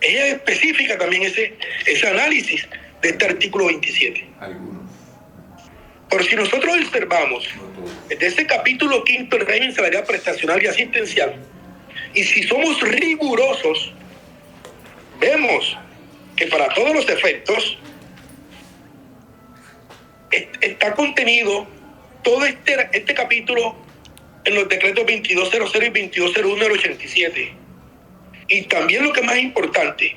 Ella es específica también ese análisis de este artículo 27. Algunos. Pero si nosotros observamos desde ese capítulo 5 del régimen salarial prestacional y asistencial, y si somos rigurosos, vemos que para todos los efectos está contenido todo este capítulo en los decretos 2200 y 2201 del 87. Y también lo que es más importante,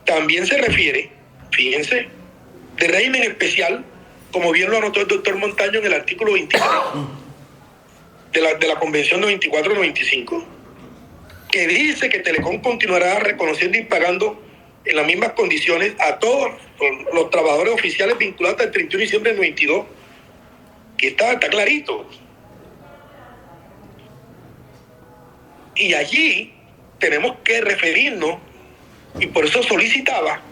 también se refiere, fíjense, de régimen especial, como bien lo anotó el doctor Montaño en el artículo 23 de la Convención 94-95, que dice que Telecom continuará reconociendo y pagando en las mismas condiciones a todos los trabajadores oficiales vinculados hasta el 31 de diciembre del 92, que está clarito. Y allí tenemos que referirnos, y por eso solicitaba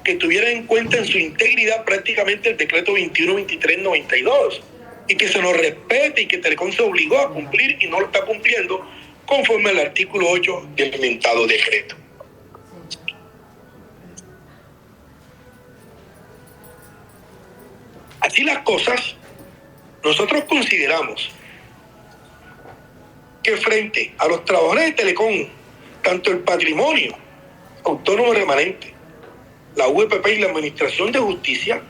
que tuviera en cuenta en su integridad prácticamente el decreto 21-23-92, y que se nos respete, y que Telecom se obligó a cumplir y no lo está cumpliendo conforme al artículo 8 del mentado decreto. Así las cosas, nosotros consideramos que frente a los trabajadores de Telecom, tanto el patrimonio autónomo remanente, la UEPP y la Administración de Justicia,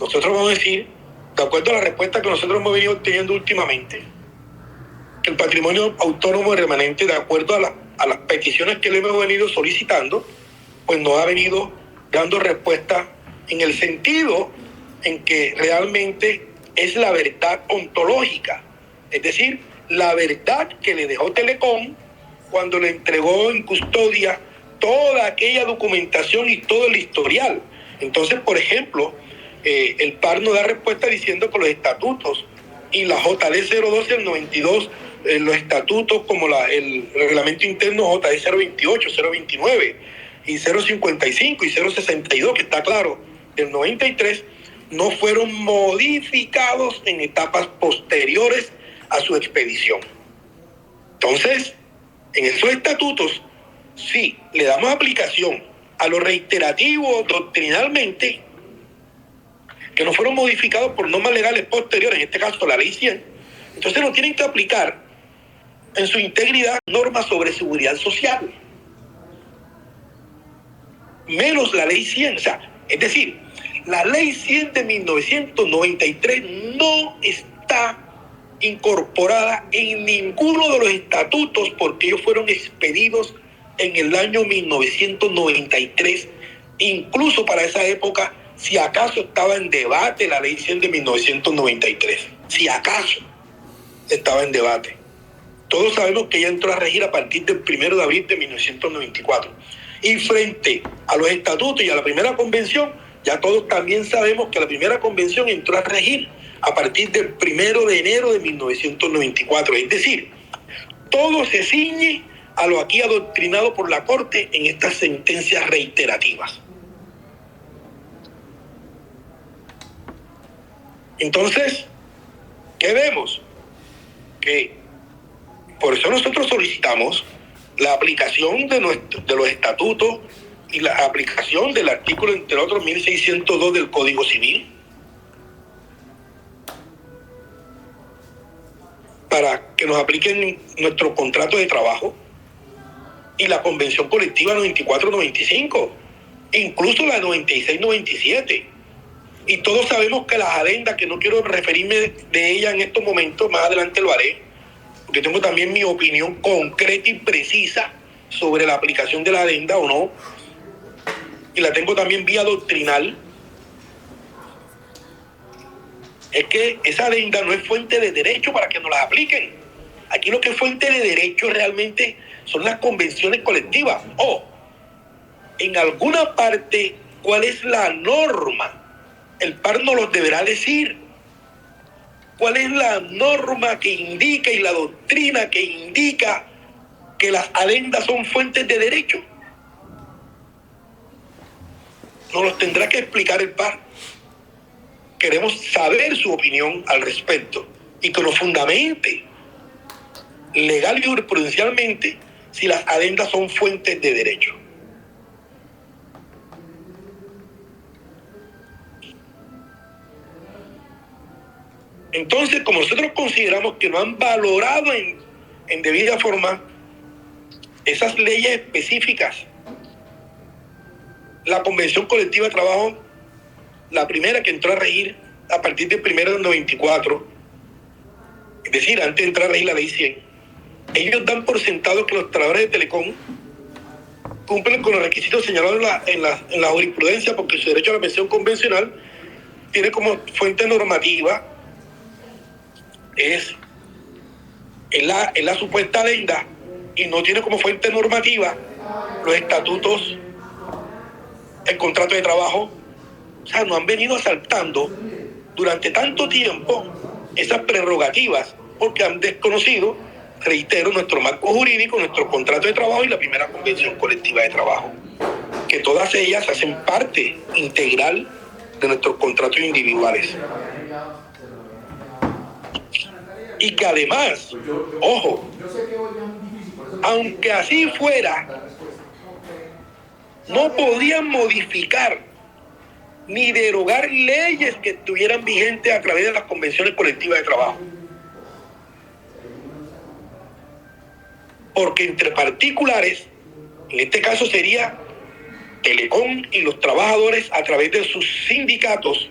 nosotros vamos a decir, de acuerdo a la respuesta que nosotros hemos venido obteniendo últimamente, que el patrimonio autónomo remanente, de acuerdo a las peticiones que le hemos venido solicitando, pues nos ha venido dando respuesta en el sentido en que realmente es la verdad ontológica, es decir, la verdad que le dejó Telecom cuando le entregó en custodia toda aquella documentación y todo el historial. Entonces, por ejemplo, el PAR nos da respuesta diciendo que los estatutos y la JD 012 del 92, los estatutos como el reglamento interno JD 028, 029 y 055 y 062, que está claro, del 93, no fueron modificados en etapas posteriores a su expedición. Entonces, en esos estatutos, sí, le damos aplicación a lo reiterativo doctrinalmente, que no fueron modificados por normas legales posteriores, en este caso la ley 100, entonces no tienen que aplicar en su integridad normas sobre seguridad social, menos la ley 100, o sea, es decir, la ley 100 de 1993 no está incorporada en ninguno de los estatutos porque ellos fueron expedidos en el año 1993. Incluso para esa época, si acaso estaba en debate la ley 100 de 1993, si acaso estaba en debate. Todos sabemos que ella entró a regir a partir del 1 de abril de 1994. Y frente a los estatutos y a la primera convención, ya todos también sabemos que la primera convención entró a regir a partir del 1 de enero de 1994. Es decir, todo se ciñe a lo aquí adoctrinado por la Corte en estas sentencias reiterativas. Entonces, ¿qué vemos? Que por eso nosotros solicitamos la aplicación de los estatutos y la aplicación del artículo, entre otros, 1602 del Código Civil, para que nos apliquen nuestro contrato de trabajo y la Convención Colectiva 94-95, incluso la 96-97. Y todos sabemos que las adendas, que no quiero referirme de ellas en estos momentos, más adelante lo haré, porque tengo también mi opinión concreta y precisa sobre la aplicación de la adenda o no, y la tengo también vía doctrinal, es que esa adenda no es fuente de derecho para que nos las apliquen. Aquí lo que es fuente de derecho realmente son las convenciones colectivas. O, en alguna parte, ¿cuál es la norma? El par nos lo deberá decir. ¿Cuál es la norma que indica y la doctrina que indica que las adendas son fuentes de derecho? Nos los tendrá que explicar el par. Queremos saber su opinión al respecto y que nos fundamente legal y jurisprudencialmente si las adendas son fuentes de derecho. Entonces, como nosotros consideramos que no han valorado en debida forma esas leyes específicas, la Convención Colectiva de Trabajo, la primera que entró a regir a partir del 1 del 94, es decir, antes de entrar a regir la Ley 100, ellos dan por sentado que los trabajadores de Telecom cumplen con los requisitos señalados en la jurisprudencia, porque su derecho a la pensión convencional tiene como fuente normativa es la supuesta adenda y no tiene como fuente normativa los estatutos, el contrato de trabajo. O sea, nos han venido asaltando durante tanto tiempo esas prerrogativas porque han desconocido, reitero, nuestro marco jurídico, nuestro contrato de trabajo y la primera convención colectiva de trabajo, que todas ellas hacen parte integral de nuestros contratos individuales. Y que además, ojo, aunque así fuera, no podían modificar ni derogar leyes que estuvieran vigentes a través de las convenciones colectivas de trabajo. Porque entre particulares, en este caso sería Telecom y los trabajadores a través de sus sindicatos,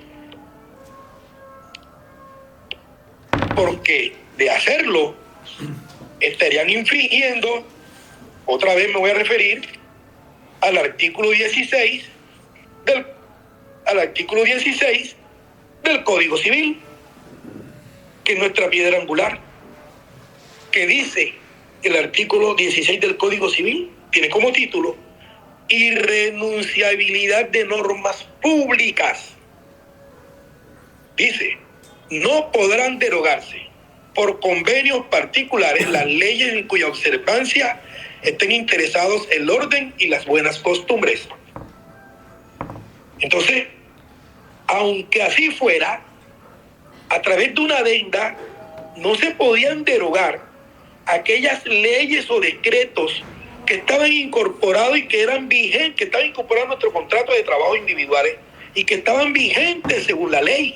porque de hacerlo estarían infringiendo, otra vez me voy a referir al artículo 16 del Código Civil, que es nuestra piedra angular, que dice el artículo 16 del Código Civil, tiene como título irrenunciabilidad de normas públicas. Dice, no podrán derogarse por convenios particulares las leyes en cuya observancia estén interesados el orden y las buenas costumbres. Entonces, aunque así fuera, a través de una adenda no se podían derogar aquellas leyes o decretos que estaban incorporados y que eran vigentes, que estaban incorporados en nuestro contrato de trabajo individuales y que estaban vigentes según la ley.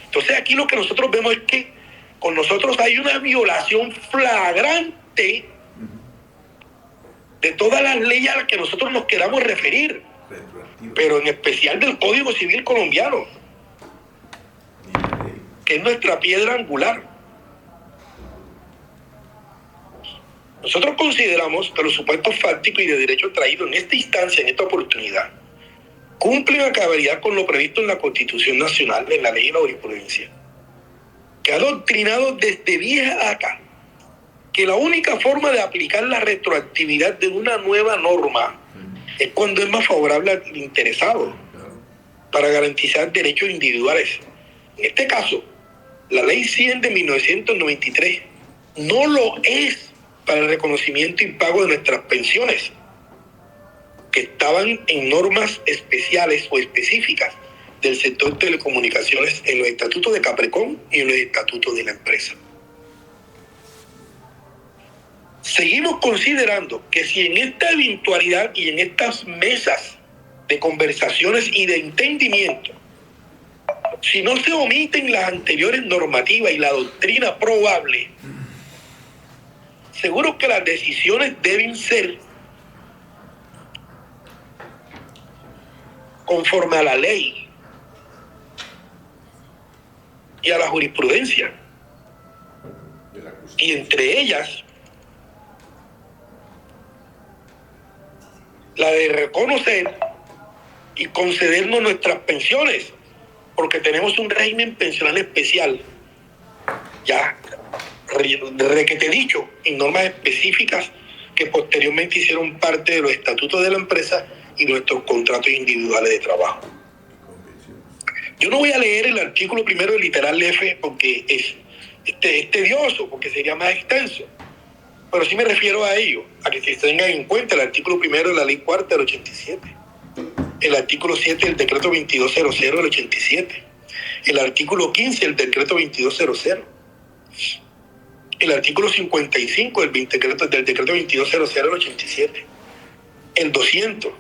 Entonces aquí lo que nosotros vemos es que con nosotros hay una violación flagrante de todas las leyes a las que nosotros nos queramos referir, pero en especial del Código Civil colombiano, que es nuestra piedra angular. Nosotros consideramos que los supuestos fácticos y de derecho traídos en esta instancia, en esta oportunidad, cumplen a cabalidad con lo previsto en la Constitución Nacional, en la ley y la jurisprudencia, que ha doctrinado desde vieja acá que la única forma de aplicar la retroactividad de una nueva norma es cuando es más favorable al interesado para garantizar derechos individuales. En este caso, la Ley 100 de 1993 no lo es para el reconocimiento y pago de nuestras pensiones, que estaban en normas especiales o específicas del sector de telecomunicaciones en los estatutos de Caprecom y en los estatutos de la empresa. Seguimos considerando que si en esta eventualidad y en estas mesas de conversaciones y de entendimiento, si no se omiten las anteriores normativas y la doctrina probable, seguro que las decisiones deben ser conforme a la ley y a la jurisprudencia. Y entre ellas, la de reconocer y concedernos nuestras pensiones, porque tenemos un régimen pensional especial, ya requete dicho, en normas específicas que posteriormente hicieron parte de los estatutos de la empresa y nuestros contratos individuales de trabajo. Yo no voy a leer el artículo primero del literal F porque es tedioso, porque sería más extenso, pero sí me refiero a ello, a que se tengan en cuenta el artículo primero de la ley cuarta del 87, el artículo 7 del decreto 2200 del 87, el artículo 15 del decreto 2200, el artículo 55 del decreto 2200 del 87, el 200,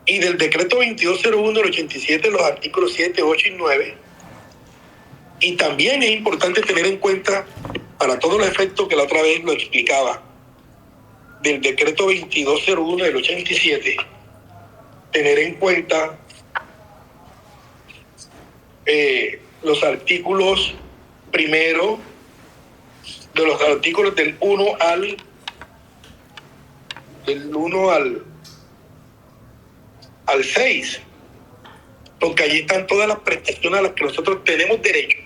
y del decreto 2201 del 87 los artículos 7, 8 y 9. Y también es importante tener en cuenta, para todos los efectos que la otra vez lo explicaba, del decreto 2201 del 87, tener en cuenta los artículos primero, de los artículos del 1 al 6, porque allí están todas las prestaciones a las que nosotros tenemos derecho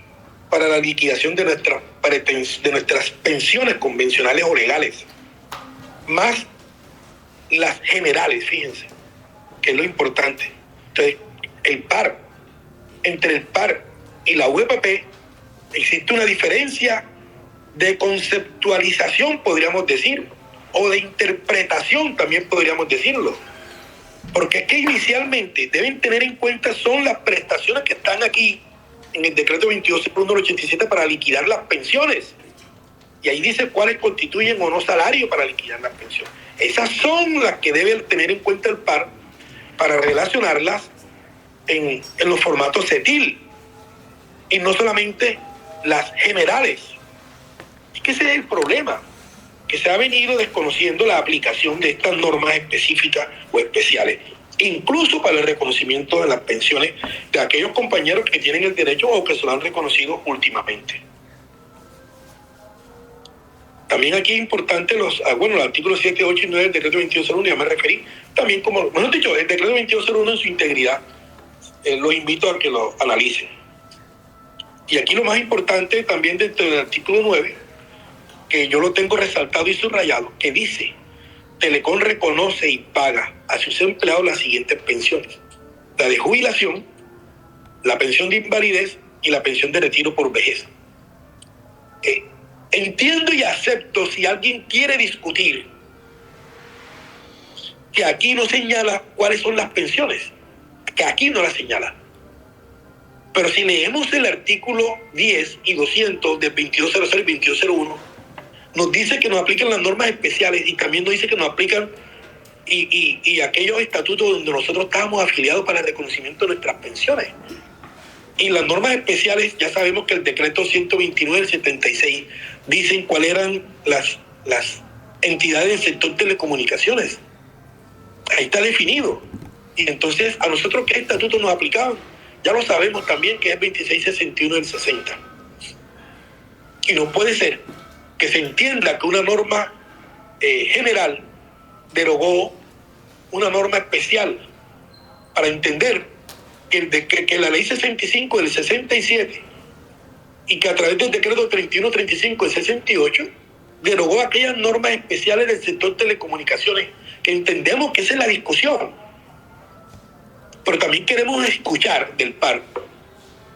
para la liquidación de nuestras pensiones convencionales o legales, más las generales, fíjense, que es lo importante. Entonces, entre el PAR y la UEPP existe una diferencia de conceptualización, podríamos decir, o de interpretación, también podríamos decirlo. Porque es que inicialmente deben tener en cuenta son las prestaciones que están aquí en el decreto 2201 del 87 para liquidar las pensiones. Y ahí dice cuáles constituyen o no salario para liquidar las pensiones. Esas son las que debe tener en cuenta el PAR para relacionarlas en los formatos CETIL. Y no solamente las generales. Es que ese es el problema, que se ha venido desconociendo la aplicación de estas normas específicas o especiales, incluso para el reconocimiento de las pensiones de aquellos compañeros que tienen el derecho o que se lo han reconocido últimamente. También aquí es importante los artículos 7, 8 y 9 del decreto 2201, ya me referí, también como, mejor dicho, el decreto 2201 en su integridad, los invito a que lo analicen. Y aquí lo más importante también dentro del artículo 9, que yo lo tengo resaltado y subrayado, que dice: Telecom reconoce y paga a sus empleados las siguientes pensiones: la de jubilación, la pensión de invalidez y la pensión de retiro por vejez. Entiendo y acepto si alguien quiere discutir que aquí no señala cuáles son las pensiones, que aquí no las señala. Pero si leemos el artículo 10 y 200 del 2200 y 2201, nos dice que nos aplican las normas especiales y también nos dice que nos aplican y aquellos estatutos donde nosotros estábamos afiliados para el reconocimiento de nuestras pensiones. Y las normas especiales, ya sabemos que el decreto 129 del 76 dicen cuáles eran las entidades del sector telecomunicaciones. Ahí está definido. Y entonces, ¿a nosotros qué estatutos nos aplicaban? Ya lo sabemos también que es 2661 del 60. Y no puede ser que se entienda que una norma general derogó una norma especial para entender que la ley 65 del 67 y que a través del decreto 3135 del 68 derogó aquellas normas especiales del sector telecomunicaciones, que entendemos que esa es la discusión. Pero también queremos escuchar del PAR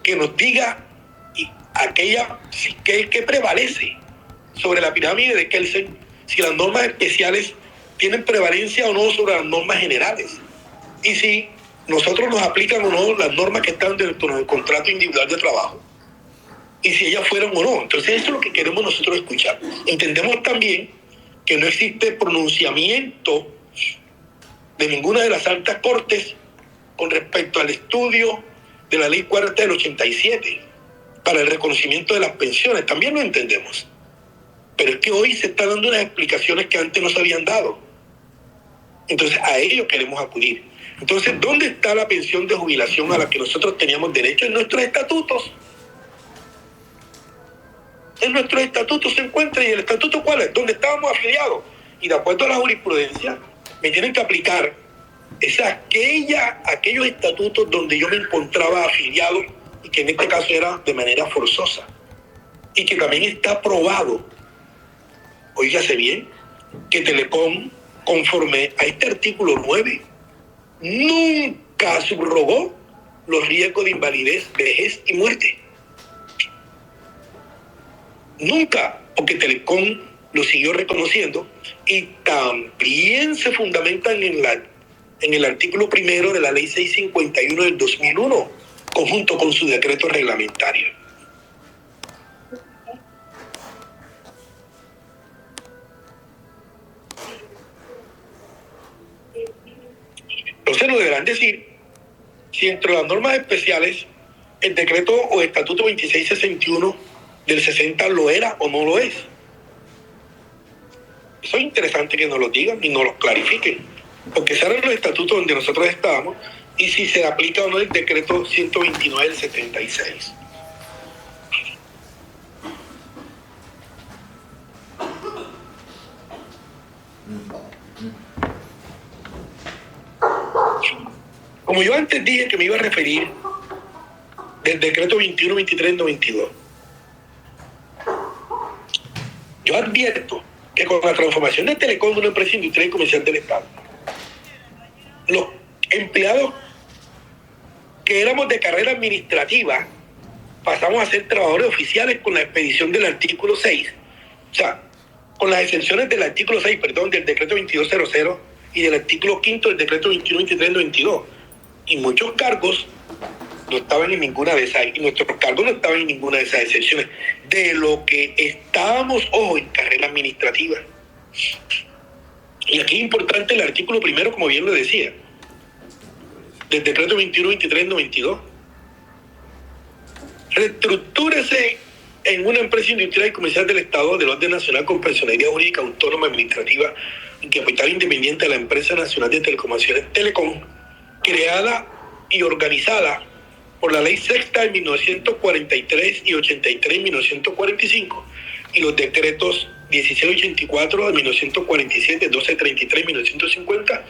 que nos diga aquella que prevalece sobre la pirámide de Kelsen, si las normas especiales tienen prevalencia o no sobre las normas generales, y si nosotros nos aplican o no las normas que están dentro del contrato individual de trabajo, y si ellas fueron o no. Entonces eso es lo que queremos nosotros escuchar. Entendemos también que no existe pronunciamiento de ninguna de las altas cortes con respecto al estudio de la ley cuarta del 87 para el reconocimiento de las pensiones. También lo entendemos. Pero es que hoy se están dando unas explicaciones que antes no se habían dado. Entonces a ello queremos acudir. Entonces, ¿dónde está la pensión de jubilación a la que nosotros teníamos derecho? En nuestros estatutos. En nuestros estatutos se encuentra. ¿Y el estatuto cuál es? ¿Dónde estábamos afiliados? y de acuerdo a la jurisprudencia me tienen que aplicar aquellos estatutos donde yo me encontraba afiliado y que en este caso era de manera forzosa y que también está probado, óigase bien, que Telecom, conforme a este artículo 9, nunca subrogó los riesgos de invalidez, vejez y muerte. Nunca, porque Telecom lo siguió reconociendo y también se fundamentan en el artículo primero de la ley 651 del 2001, conjunto con su decreto reglamentario. Entonces nos deberán decir si entre las normas especiales el decreto o estatuto 2661 del 60 lo era o no lo es. Eso es interesante que nos lo digan y nos lo clarifiquen, porque serán los estatutos donde nosotros estábamos y si se aplica o no el decreto 129 del 76. Como yo antes dije que me iba a referir del decreto 21, 23, 92, yo advierto que con la transformación de Telecom de una empresa industrial y comercial del Estado, los empleados que éramos de carrera administrativa pasamos a ser trabajadores oficiales con la expedición del artículo 6. O sea, con las exenciones del artículo 6, perdón, del decreto 2200 y del artículo 5 del decreto 21, 23, 92. Y muchos cargos no estaban en ninguna de esas, y nuestros cargos no estaban en ninguna de esas excepciones, de lo que estábamos hoy en carrera administrativa. Y aquí es importante el artículo primero, como bien lo decía, del decreto 21, 23, 92. Reestructúrese en una empresa industrial y comercial del Estado del orden nacional con personería jurídica autónoma administrativa y capital independiente de la Empresa Nacional de Telecomunicaciones Telecom, creada y organizada por la Ley Sexta de 1943 y 83 de 1945 y los decretos 1684 de 1947, 1233 de 1950,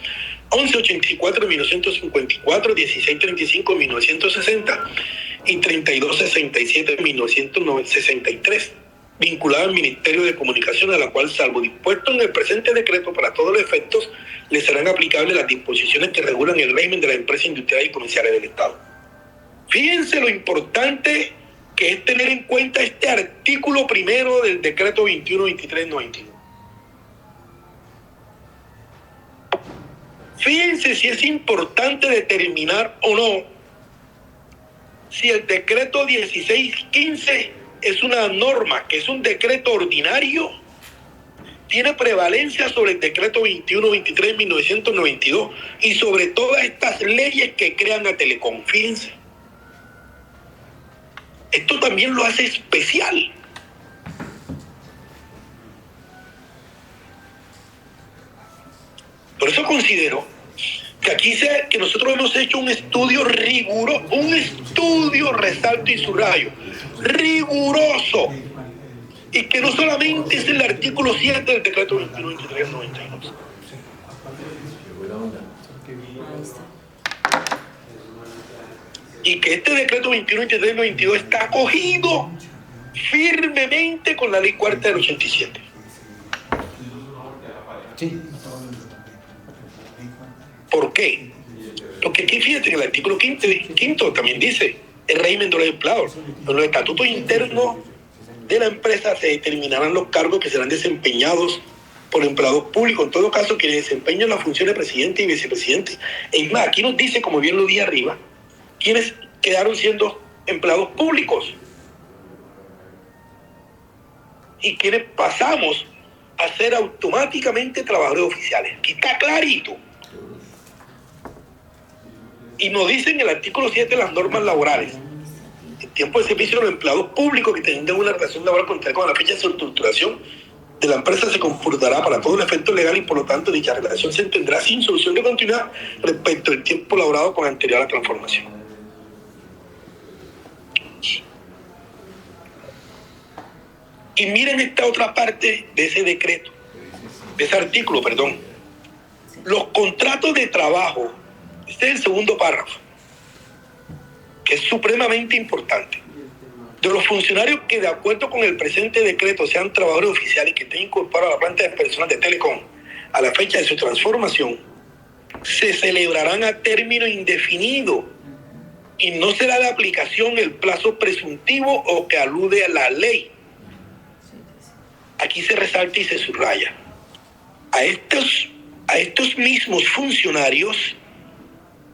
1184 de 1954, 1635 de 1960 y 3267 de 1963, vinculada al Ministerio de Comunicación, a la cual, salvo dispuesto en el presente decreto para todos los efectos, le serán aplicables las disposiciones que regulan el régimen de las empresas industriales y comerciales del Estado. Fíjense lo importante que es tener en cuenta este artículo primero del decreto 21, 23, 92. Fíjense si es importante determinar o no si el decreto 1615 es una norma, que es un decreto ordinario, tiene prevalencia sobre el decreto 21, 23, 1992 y sobre todas estas leyes que crean a Telecom. Fíjense. Esto también lo hace especial. Por eso considero que aquí que nosotros hemos hecho un estudio riguroso, resalto y subrayo, riguroso, y que no solamente es el artículo 7 del decreto 21, 23, 92. Y que este decreto 21, 23, 92 está acogido firmemente con la ley cuarta del 87. Sí. ¿Por qué? Porque aquí fíjense, en el artículo 5 también dice el régimen de los empleados. En los estatutos internos de la empresa se determinarán los cargos que serán desempeñados por empleados públicos. En todo caso, quienes desempeñan las funciones de presidente y vicepresidente. Es más, aquí nos dice, como bien lo di arriba, quienes quedaron siendo empleados públicos y quienes pasamos a ser automáticamente trabajadores oficiales. Aquí está clarito. Y nos dice en el artículo 7 las normas laborales. En tiempo de servicio de los empleados públicos que tengan una relación laboral con la fecha de su estructuración de la empresa se computará para todo el efecto legal y por lo tanto dicha relación se entenderá sin solución de continuidad respecto al tiempo laborado con anterior a la transformación. Y miren esta otra parte de ese decreto. de ese artículo, perdón. Los contratos de trabajo, este es el segundo párrafo, que es supremamente importante. De los funcionarios que de acuerdo con el presente decreto sean trabajadores oficiales que estén incorporados a la planta de personal de Telecom a la fecha de su transformación, se celebrarán a término indefinido y no será de aplicación el plazo presuntivo o que alude a la ley. Aquí se resalta y se subraya. A estos mismos funcionarios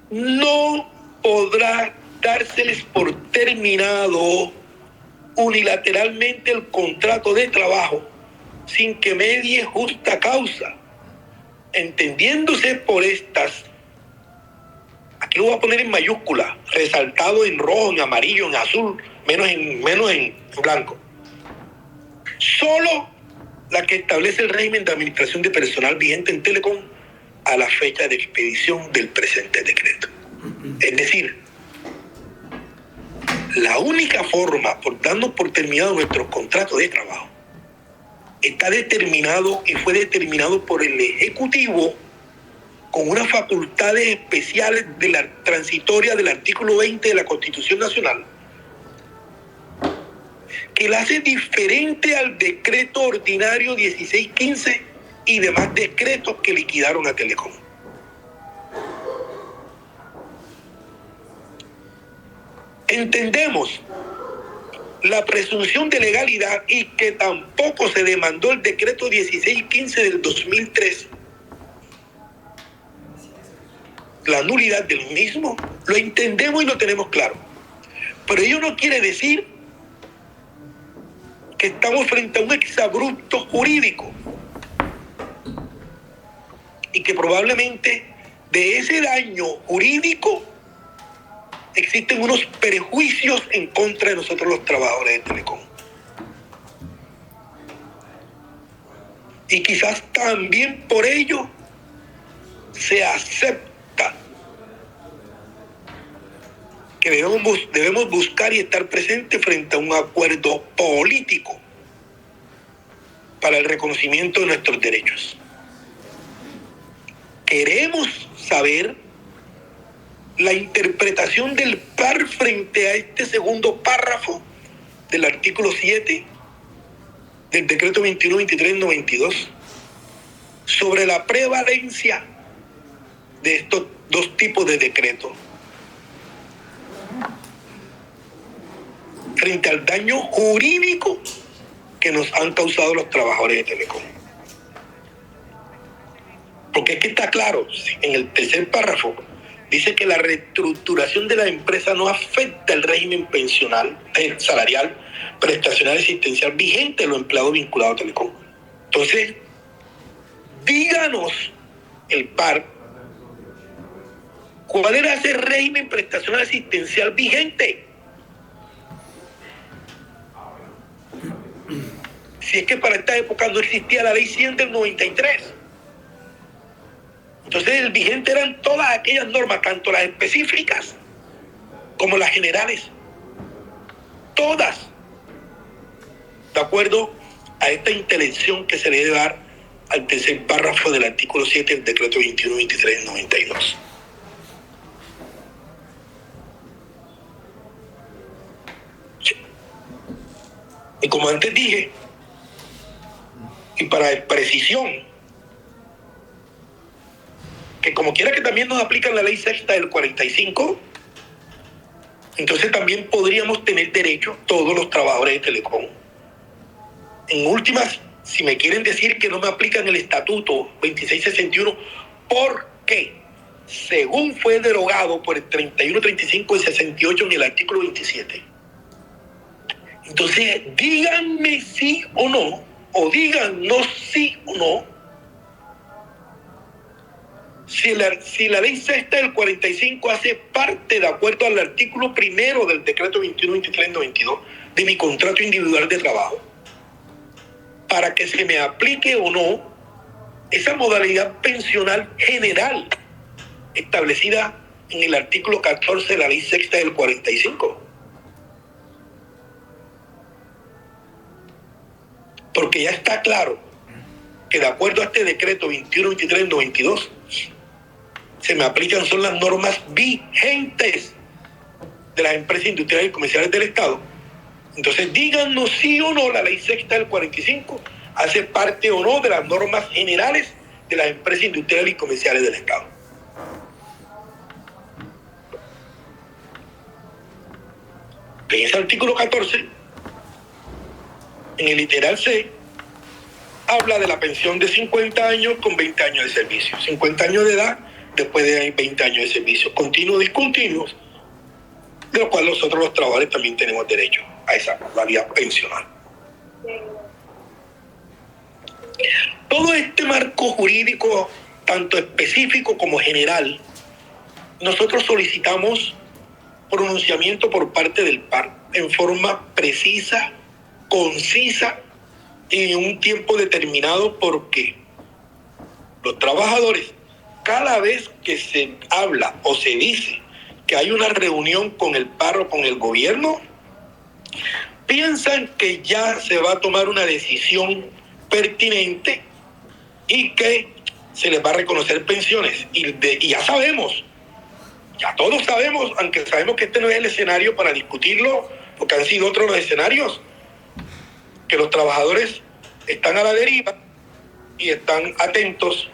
no podrá dárseles por terminado unilateralmente el contrato de trabajo sin que medie justa causa, entendiéndose por estas, aquí lo voy a poner en mayúscula, resaltado en rojo, en amarillo, en azul, menos en blanco, solo la que establece el régimen de administración de personal vigente en Telecom a la fecha de expedición del presente decreto. Es decir, la única forma por darnos por terminado nuestro contrato de trabajo está determinado y fue determinado por el Ejecutivo con unas facultades especiales de la transitoria del artículo 20 de la Constitución Nacional, que la hace diferente al decreto ordinario 1615 y demás decretos que liquidaron a Telecom. Entendemos la presunción de legalidad y que tampoco se demandó el decreto 1615 del 2003, la nulidad del mismo, lo entendemos y lo tenemos claro. Pero ello no quiere decir que estamos frente a un exabrupto jurídico y que probablemente de ese daño jurídico existen unos perjuicios en contra de nosotros los trabajadores de Telecom. Y quizás también por ello se acepta que debemos buscar y estar presentes frente a un acuerdo político para el reconocimiento de nuestros derechos. Queremos saber la interpretación del PAR frente a este segundo párrafo del artículo 7 del decreto 21-23-92 sobre la prevalencia de estos dos tipos de decretos frente al daño jurídico que nos han causado los trabajadores de Telecom. Porque es que está claro, en el tercer párrafo, dice que la reestructuración de la empresa no afecta el régimen pensional, salarial, prestacional y asistencial vigente de los empleados vinculados a Telecom. Entonces, díganos el PAR, ¿cuál era ese régimen prestacional asistencial vigente? Si es que para esta época no existía la ley 100 del 93. Entonces el vigente eran todas aquellas normas, tanto las específicas como las generales. Todas. De acuerdo a esta intelección que se le debe dar al tercer párrafo del artículo 7 del decreto 21-23-92. Y como antes dije, y para precisión, que como quiera que también nos aplican la ley sexta del 45, entonces también podríamos tener derecho todos los trabajadores de Telecom. En últimas, si me quieren decir que no me aplican el estatuto 2661, porque según fue derogado por el 31, 35 y 68 en el artículo 27. Entonces, díganme sí o no, o díganos sí o no, si la ley sexta del 45 hace parte, de acuerdo al artículo primero del decreto 21-23-92, de mi contrato individual de trabajo, para que se me aplique o no esa modalidad pensional general establecida en el artículo 14 de la ley sexta del 45. Porque ya está claro que de acuerdo a este decreto 21-23-92, se me aplican son las normas vigentes de las empresas industriales y comerciales del Estado. Entonces díganos sí o no la ley sexta del 45 hace parte o no de las normas generales de las empresas industriales y comerciales del Estado. En ese artículo 14, en el literal C, habla de la pensión de 50 años con 20 años de servicio. 50 años de edad después de 20 años de servicio. Continuos y discontinuos, de los cuales nosotros los trabajadores también tenemos derecho a esa modalidad pensional. Todo este marco jurídico, tanto específico como general, nosotros solicitamos pronunciamiento por parte del PAR en forma precisa, concisa y en un tiempo determinado, porque los trabajadores, cada vez que se habla o se dice que hay una reunión con el PAR o con el gobierno, piensan que ya se va a tomar una decisión pertinente y que se les va a reconocer pensiones. Y ya sabemos, ya todos sabemos, aunque sabemos que este no es el escenario para discutirlo, porque han sido otros los escenarios, que los trabajadores están a la deriva y están atentos,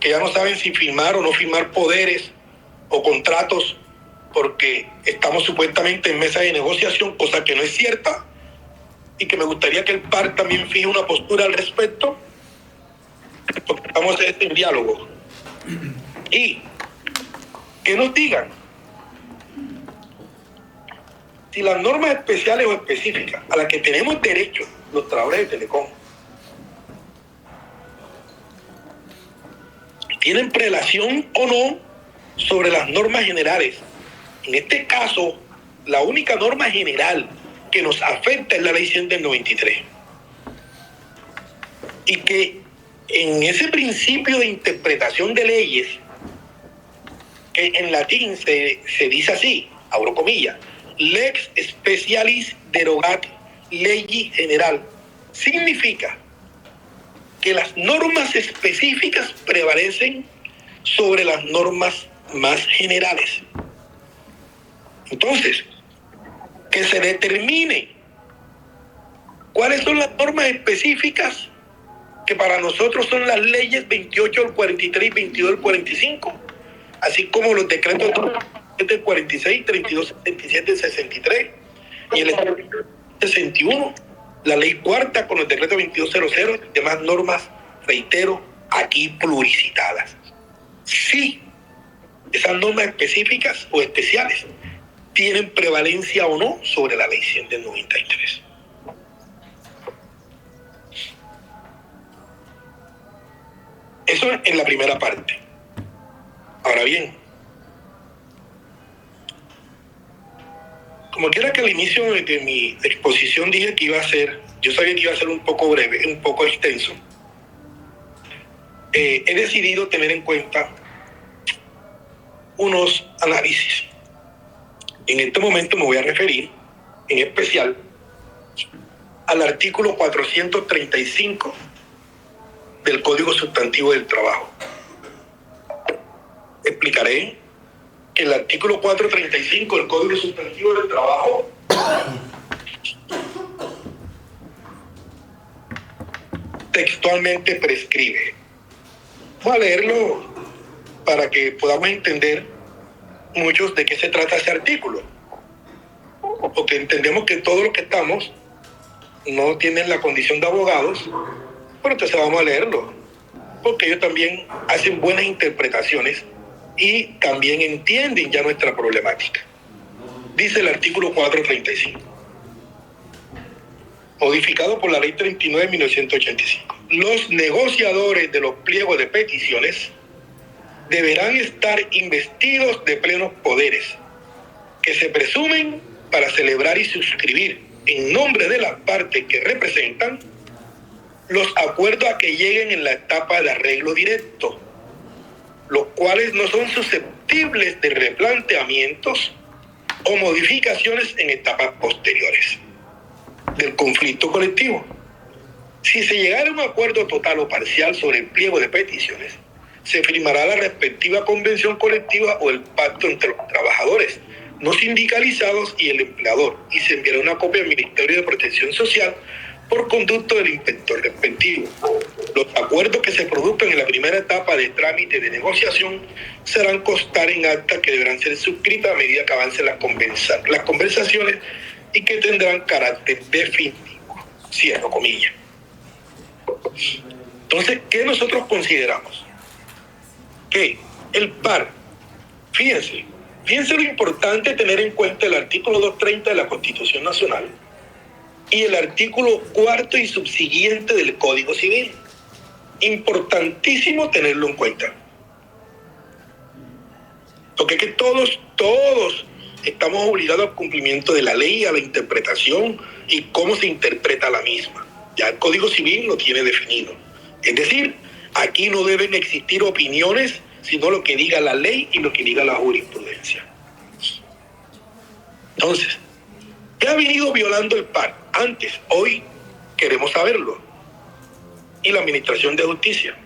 que ya no saben si firmar o no firmar poderes o contratos, porque estamos supuestamente en mesa de negociación, cosa que no es cierta, y que me gustaría que el PAR también fije una postura al respecto, porque estamos en diálogo. Y que nos digan si las normas especiales o específicas a las que tenemos derecho los trabajadores de Telecom tienen prelación o no sobre las normas generales. En este caso, la única norma general que nos afecta es la ley 100 del 93. Y que en ese principio de interpretación de leyes, que en latín se dice así, abro comillas, lex specialis derogat legis general, significa que las normas específicas prevalecen sobre las normas más generales. Entonces, que se determine cuáles son las normas específicas que para nosotros son las leyes 28 del 43 y 22 del 45, así como los decretos del 46, 32, 77, 63 y el 61, la ley cuarta con el decreto 2200 y demás normas, reitero, aquí pluricitadas. Sí, esas normas específicas o especiales tienen prevalencia o no sobre la ley 100 del 93. Eso en la primera parte. Ahora bien, como quiera que al inicio de mi exposición dije que iba a ser, yo sabía que iba a ser un poco breve, un poco extenso, he decidido tener en cuenta unos análisis. En este momento me voy a referir en especial al artículo 435 del Código Sustantivo del Trabajo. Explicaré que el artículo 435 del Código Sustantivo del Trabajo textualmente prescribe. Voy a leerlo para que podamos entender muchos de qué se trata ese artículo, porque entendemos que todos los que estamos no tienen la condición de abogados, pero entonces vamos a leerlo, porque ellos también hacen buenas interpretaciones y también entienden ya nuestra problemática. Dice el artículo 435, modificado por la ley 39 de 1985. Los negociadores de los pliegos de peticiones deberán estar investidos de plenos poderes, que se presumen para celebrar y suscribir en nombre de las partes que representan los acuerdos a que lleguen en la etapa de arreglo directo, los cuales no son susceptibles de replanteamientos o modificaciones en etapas posteriores del conflicto colectivo. Si se llegara a un acuerdo total o parcial sobre el pliego de peticiones, se firmará la respectiva convención colectiva o el pacto entre los trabajadores no sindicalizados y el empleador, y se enviará una copia al Ministerio de Protección Social por conducto del inspector respectivo. Los acuerdos que se produzcan en la primera etapa de trámite de negociación serán constar en acta que deberán ser suscritas a medida que avancen las conversaciones y que tendrán carácter definitivo. Cierro comillas. Entonces, ¿qué nosotros consideramos? Que el par, fíjense lo importante de tener en cuenta el artículo 230 de la Constitución Nacional y el artículo 4 y subsiguiente del Código Civil. Importantísimo tenerlo en cuenta. Porque es que todos estamos obligados al cumplimiento de la ley, a la interpretación y cómo se interpreta la misma. Ya el Código Civil lo tiene definido. Es decir, aquí no deben existir opiniones, sino lo que diga la ley y lo que diga la jurisprudencia. Entonces, ¿qué ha venido violando el par? Antes, hoy queremos saberlo. Y la Administración de Justicia.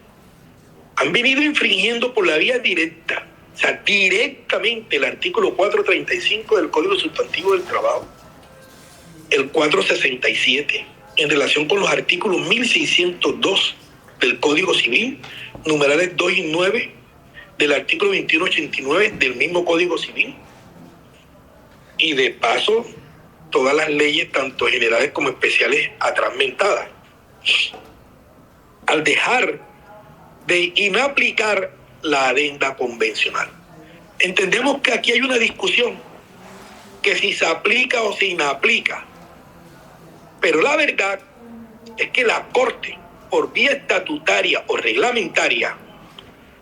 Han venido infringiendo por la vía directa, o sea, directamente el artículo 435 del Código Sustantivo del Trabajo, el 467, en relación con los artículos 1602 del Código Civil, numerales 2 y 9 del artículo 2189 del mismo Código Civil. Y de paso, todas las leyes, tanto generales como especiales, atrasmentadas. Al dejar de inaplicar la adenda convencional. Entendemos que aquí hay una discusión, que si se aplica o se inaplica. Pero la verdad es que la Corte, por vía estatutaria o reglamentaria,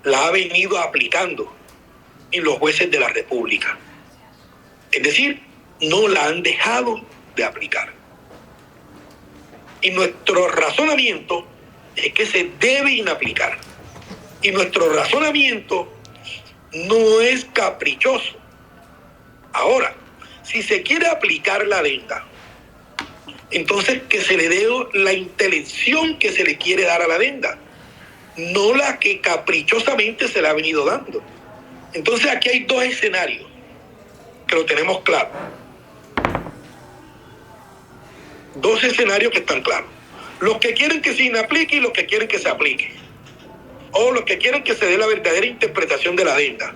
la ha venido aplicando en los jueces de la República. Es decir, no la han dejado de aplicar. Y nuestro razonamiento es que se debe inaplicar. Y nuestro razonamiento no es caprichoso. Ahora, si se quiere aplicar la adenda, entonces que se le dé la intelección que se le quiere dar a la adenda, no la que caprichosamente se le ha venido dando. Entonces aquí hay dos escenarios que lo tenemos claro. Dos escenarios que están claros. Los que quieren que se inaplique y los que quieren que se aplique. O los que quieren que se dé la verdadera interpretación de la adenda.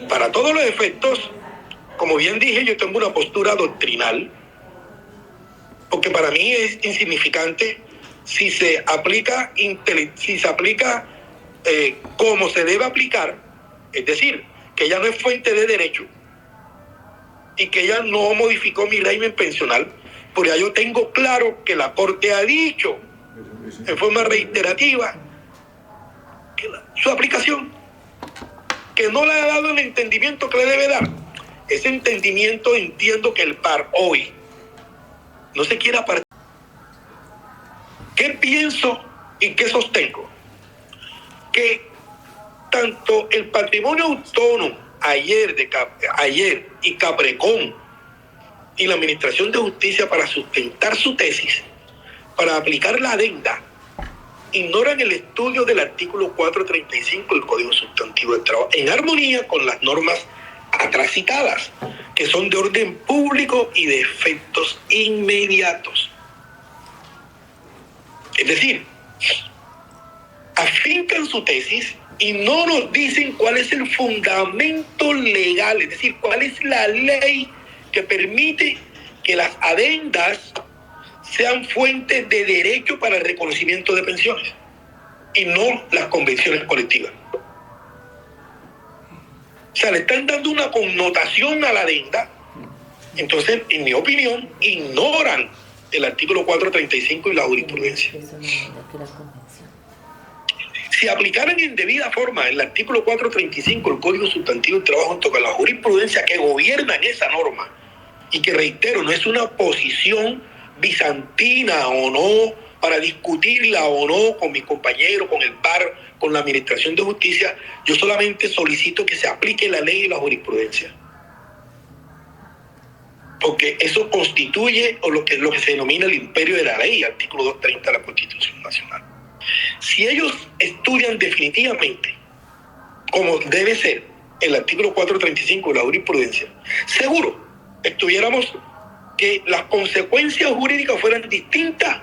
Para todos los efectos, como bien dije, yo tengo una postura doctrinal, porque para mí es insignificante si se aplica como se debe aplicar, es decir, que ya no es fuente de derecho y que ya no modificó mi régimen pensional, porque ya yo tengo claro que la Corte ha dicho en forma reiterativa que su aplicación, que no le ha dado el entendimiento que le debe dar. Ese entendimiento entiendo que el par hoy no se quiere apartar. ¿Qué pienso y qué sostengo? Que tanto el patrimonio autónomo ayer y Caprecón y la Administración de Justicia, para sustentar su tesis, para aplicar la adenda, ignoran el estudio del artículo 435 del Código Sustantivo del Trabajo, en armonía con las normas atrás citadas, que son de orden público y de efectos inmediatos. Es decir, afincan su tesis y no nos dicen cuál es el fundamento legal, es decir, cuál es la ley que permite que las adendas sean fuentes de derecho para el reconocimiento de pensiones y no las convenciones colectivas. O sea, le están dando una connotación a la adenda. Entonces, en mi opinión, ignoran el artículo 435 y la jurisprudencia. Si aplicaran en debida forma el artículo 435 del Código Sustantivo del Trabajo junto con la jurisprudencia que gobierna en esa norma, y que, reitero, no es una posición bizantina o no, para discutirla o no con mis compañeros, con el par, con la Administración de Justicia, yo solamente solicito que se aplique la ley y la jurisprudencia. porque eso constituye lo que se denomina el imperio de la ley, artículo 230 de la Constitución Nacional. Si ellos estudian definitivamente, como debe ser el artículo 435 de la jurisprudencia, seguro estuviéramos que las consecuencias jurídicas fueran distintas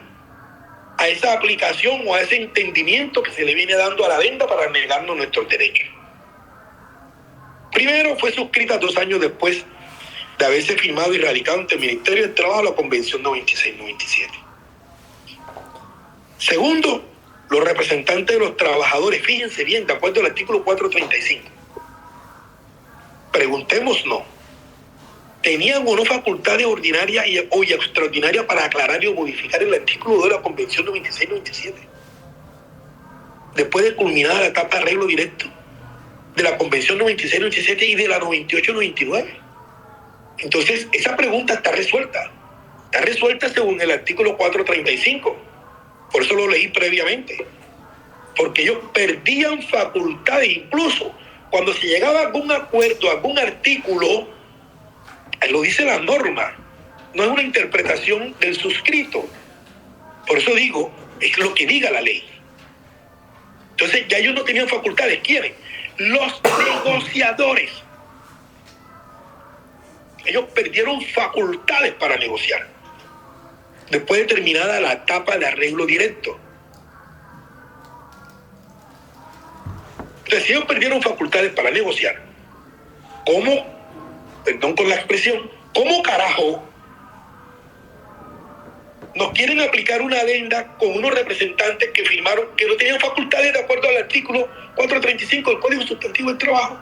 a esa aplicación o a ese entendimiento que se le viene dando a la adenda para negarnos nuestros derechos. Primero, fue suscrita 2 años después de haberse firmado y radicado ante el Ministerio del Trabajo la Convención 96-97. Segundo, los representantes de los trabajadores, fíjense bien, de acuerdo al artículo 435, preguntémonos, ¿tenían o no facultades ordinarias o extraordinarias para aclarar y modificar el artículo 2 de la Convención 96-97? Después de culminar la etapa de arreglo directo de la Convención 96-97 y de la 98-99. Entonces, esa pregunta está resuelta. Está resuelta según el artículo 435. Por eso lo leí previamente. Porque ellos perdían facultades, incluso cuando se llegaba a algún acuerdo, a algún artículo, lo dice la norma, no es una interpretación del suscrito. Por eso digo, es lo que diga la ley. Entonces ya ellos no tenían facultades. ¿Quiénes? Los negociadores. Ellos perdieron facultades para negociar después de terminada la etapa de arreglo directo. Entonces, si ellos perdieron facultades para negociar, ¿cómo, perdón con la expresión, cómo carajo nos quieren aplicar una adenda con unos representantes que firmaron que no tenían facultades de acuerdo al artículo 435 del Código Sustantivo del Trabajo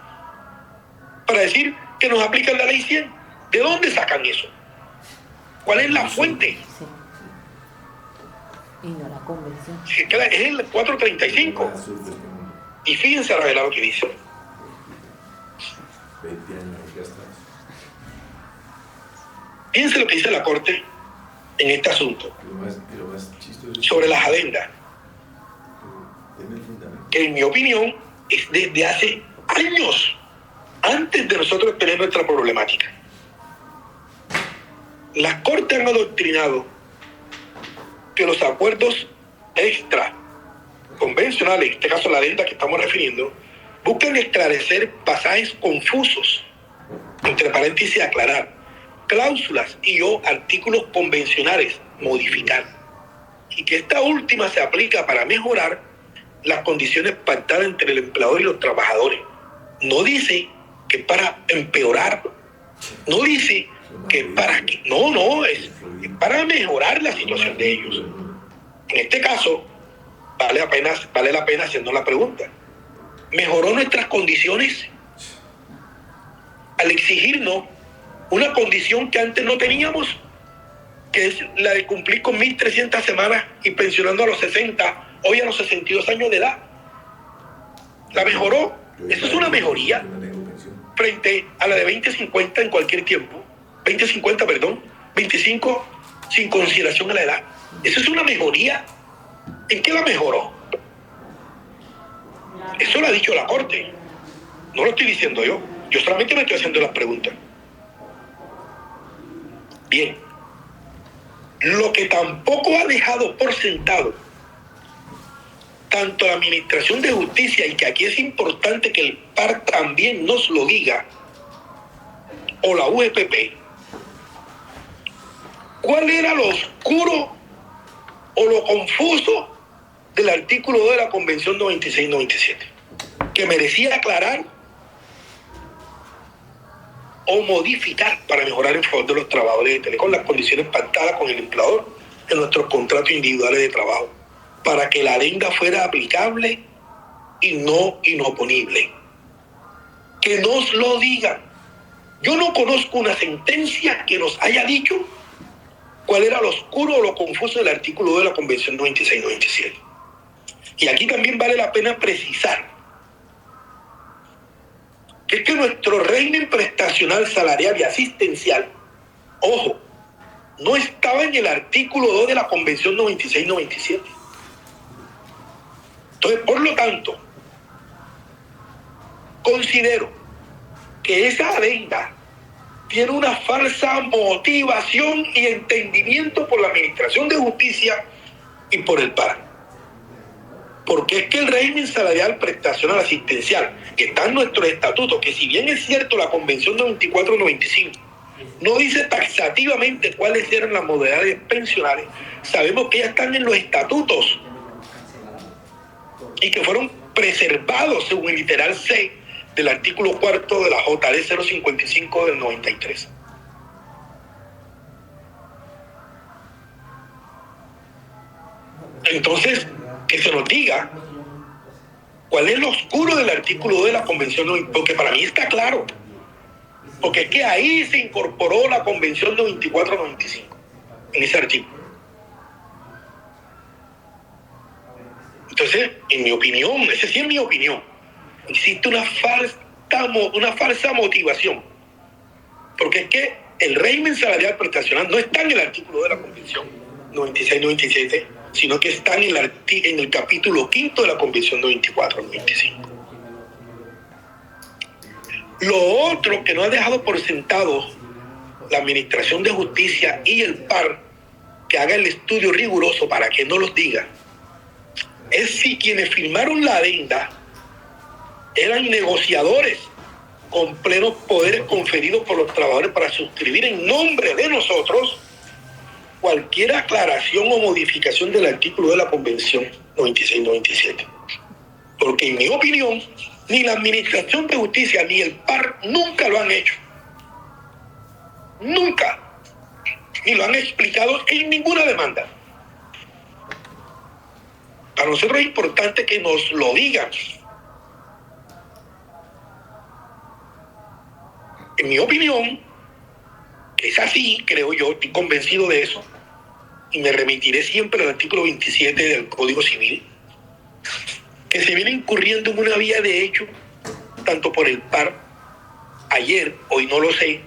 para decir que nos aplican la ley 100? ¿De dónde sacan eso? ¿Cuál es la fuente? Sí. Y no la convención. Es el 435. Y fíjense a revelar lo que dice. 20 años ya estás. Fíjense lo que dice la Corte en este asunto Lo más chistoso sobre las adendas, tiene el fundamento. que en mi opinión es desde hace años, antes de nosotros tener nuestra problemática. Las Cortes han adoctrinado que los acuerdos extra convencionales, en este caso la adenda que estamos refiriendo, buscan esclarecer pasajes confusos, entre paréntesis aclarar, cláusulas y o artículos convencionales, modificar, y que esta última se aplica para mejorar las condiciones pactadas entre el empleador y los trabajadores. No dice que para empeorar, no dice que para que, es para mejorar la situación de ellos. En este caso, vale la pena hacernos la pregunta: ¿mejoró nuestras condiciones al exigirnos una condición que antes no teníamos, que es la de cumplir con 1.300 semanas y pensionando a los 60, hoy a los 62 años de edad? ¿La mejoró? Eso es una mejoría frente a la de 20-50 en cualquier tiempo. 25 sin consideración a la edad. Eso es una mejoría. ¿En qué la mejoró? Eso lo ha dicho la Corte. No lo estoy diciendo yo. Yo solamente me estoy haciendo las preguntas. Bien. Lo que tampoco ha dejado por sentado tanto la Administración de Justicia, y que aquí es importante que el PAR también nos lo diga, o la UEPP, ¿cuál era lo oscuro o lo confuso del artículo 2 de la Convención 96-97? Que merecía aclarar o modificar para mejorar en favor de los trabajadores de Telecom las condiciones pactadas con el empleador en nuestros contratos individuales de trabajo, para que la adenda fuera aplicable y no inoponible. Que nos lo digan. Yo no conozco una sentencia que nos haya dicho cuál era lo oscuro o lo confuso del artículo 2 de la Convención 96-97. Y aquí también vale la pena precisar que es que nuestro régimen prestacional, salarial y asistencial, ojo, no estaba en el artículo 2 de la Convención 96-97. Entonces, por lo tanto, considero que esa adenda tiene una falsa motivación y entendimiento por la Administración de Justicia y por el PAR. Porque es que el régimen salarial prestacional asistencial, que está en nuestro estatuto, que si bien es cierto la Convención 94-95 no dice taxativamente cuáles eran las modalidades pensionales, sabemos que ya están en los estatutos y que fueron preservados según el literal C del artículo 4 de la JD 055 del 93. Entonces, que se nos diga cuál es lo oscuro del artículo 2 de la Convención, porque para mí está claro, porque es que ahí se incorporó la Convención 94-95 en ese artículo. Entonces, en mi opinión, esa sí es mi opinión, existe una falsa motivación, porque es que el régimen salarial prestacional no está en el artículo de la Convención 96-97, sino que está en el capítulo 5 de la Convención 94-95. Lo otro que no ha dejado por sentado la Administración de Justicia y el PAR, que haga el estudio riguroso para que no los diga, es si quienes firmaron la adenda eran negociadores con plenos poderes conferidos por los trabajadores para suscribir en nombre de nosotros cualquier aclaración o modificación del artículo de la Convención 96-97. Porque en mi opinión, ni la Administración de Justicia ni el PAR nunca lo han hecho. Nunca. Ni lo han explicado en ninguna demanda. Para nosotros es importante que nos lo digan. En mi opinión, que es así, creo yo, estoy convencido de eso, y me remitiré siempre al artículo 27 del Código Civil, que se viene incurriendo en una vía de hecho, tanto por el PAR, ayer, hoy no lo sé,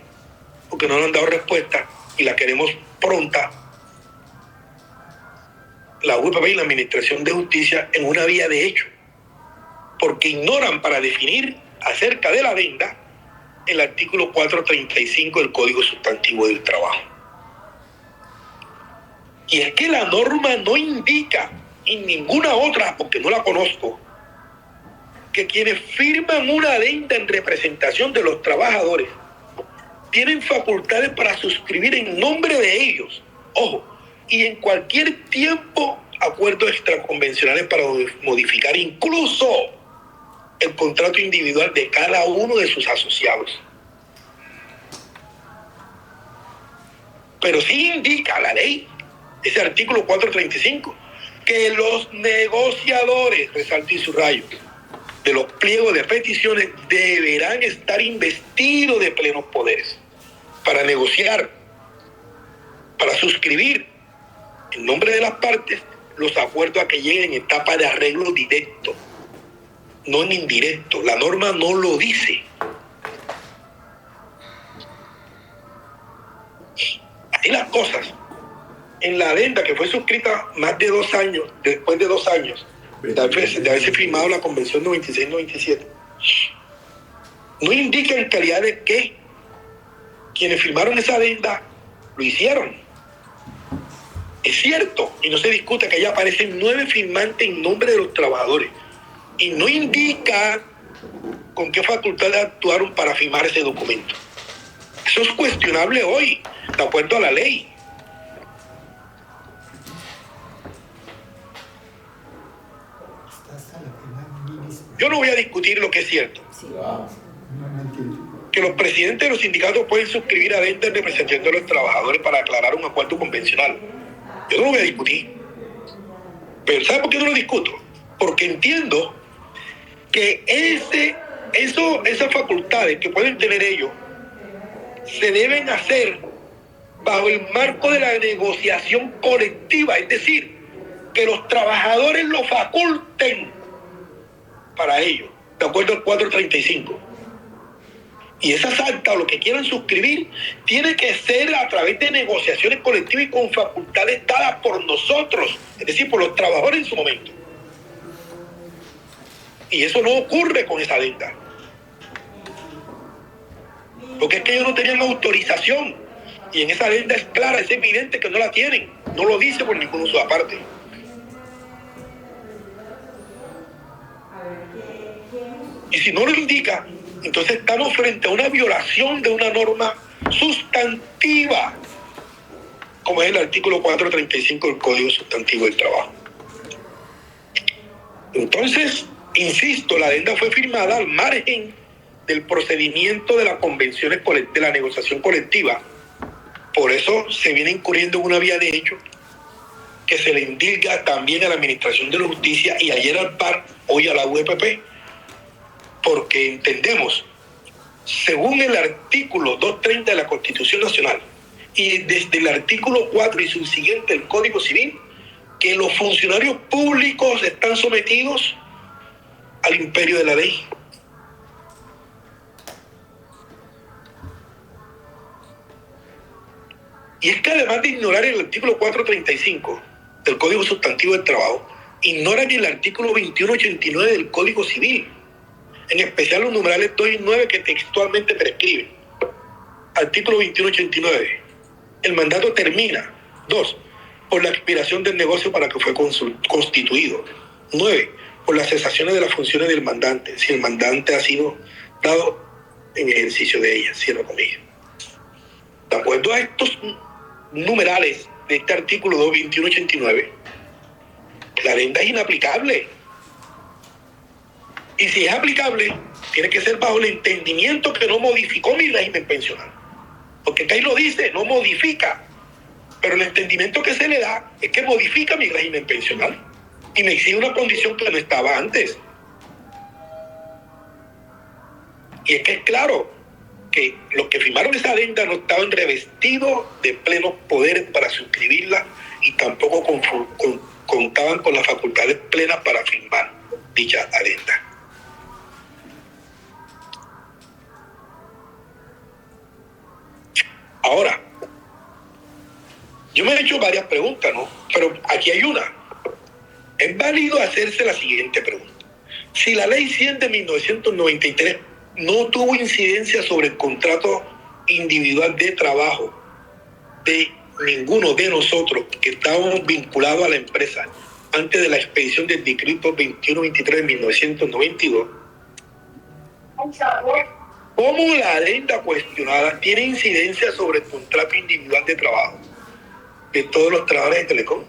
porque no nos han dado respuesta, y la queremos pronta, la UPP y la Administración de Justicia, en una vía de hecho, porque ignoran para definir acerca de la adenda el artículo 435 del Código Sustantivo del Trabajo. Y es que la norma no indica, en ninguna otra, porque no la conozco, que quienes firman una adenda en representación de los trabajadores tienen facultades para suscribir en nombre de ellos, ojo, y en cualquier tiempo acuerdos extraconvencionales para modificar incluso el contrato individual de cada uno de sus asociados. Pero sí indica la ley, ese artículo 435, que los negociadores, resalto y subrayo, de los pliegos de peticiones deberán estar investidos de plenos poderes para negociar, para suscribir en nombre de las partes los acuerdos a que lleguen en etapa de arreglo directo, no en indirecto. La norma no lo dice. Así las cosas. En la adenda que fue suscrita más de 2 años, después de 2 años de haberse firmado la Convención 96-97, no indica en calidad de que quienes firmaron esa adenda lo hicieron. Es cierto, y no se discute que allá aparecen 9 firmantes en nombre de los trabajadores, y no indica con qué facultades actuaron para firmar ese documento. Eso es cuestionable hoy, de acuerdo a la ley. Yo no voy a discutir lo que es cierto. Que los presidentes de los sindicatos pueden suscribir adendas en representación de los trabajadores para aclarar un acuerdo convencional. Yo no lo voy a discutir. Pero ¿sabe por qué no lo discuto? Porque entiendo que esas facultades que pueden tener ellos se deben hacer bajo el marco de la negociación colectiva, es decir, que los trabajadores lo faculten para ello, de acuerdo al 435. Y esas actas o lo que quieran suscribir tiene que ser a través de negociaciones colectivas y con facultades dadas por nosotros, es decir, por los trabajadores en su momento. Y eso no ocurre con esa adenda. porque es que ellos no tenían autorización, y en esa adenda es clara, es evidente que no la tienen, no lo dice por ningún uso aparte. Y si no lo indica, entonces estamos frente a una violación de una norma sustantiva, como es el artículo 435 del Código Sustantivo del Trabajo. Entonces, insisto, la adenda fue firmada al margen del procedimiento de las convenciones de la negociación colectiva. Por eso se viene incurriendo en una vía de hecho que se le indica también a la Administración de la Justicia y ayer al PAR, hoy a la UEPP, porque entendemos, según el artículo 230 de la Constitución Nacional y desde el artículo 4 y subsiguiente del Código Civil, que los funcionarios públicos están sometidos al imperio de la ley. Y es que además de ignorar el artículo 435 del Código Sustantivo del Trabajo, ignoran el artículo 2189 del Código Civil, en especial los numerales 2 y 9 que textualmente prescriben. Artículo 2189. El mandato termina, 2, por la expiración del negocio para que fue constituido. 9, por las cesaciones de las funciones del mandante, si el mandante ha sido dado en ejercicio de ellas, cierro comillas. De acuerdo a estos numerales de este artículo 2189, la adenda es inaplicable. Y si es aplicable, tiene que ser bajo el entendimiento que no modificó mi régimen pensional. Porque acá ahí lo dice, no modifica. Pero el entendimiento que se le da es que modifica mi régimen pensional y me exige una condición que no estaba antes. Y es que es claro que los que firmaron esa adenda no estaban revestidos de plenos poderes para suscribirla y tampoco contaban con las facultades plenas para firmar dicha adenda. Ahora, yo me he hecho varias preguntas, ¿no? Pero aquí hay una. Es válido hacerse la siguiente pregunta. Si la ley 100 de 1993 no tuvo incidencia sobre el contrato individual de trabajo de ninguno de nosotros que estábamos vinculados a la empresa antes de la expedición del decreto 2123 de 1992, ¿cómo la adenda cuestionada tiene incidencia sobre el contrato individual de trabajo de todos los trabajadores de Telecom?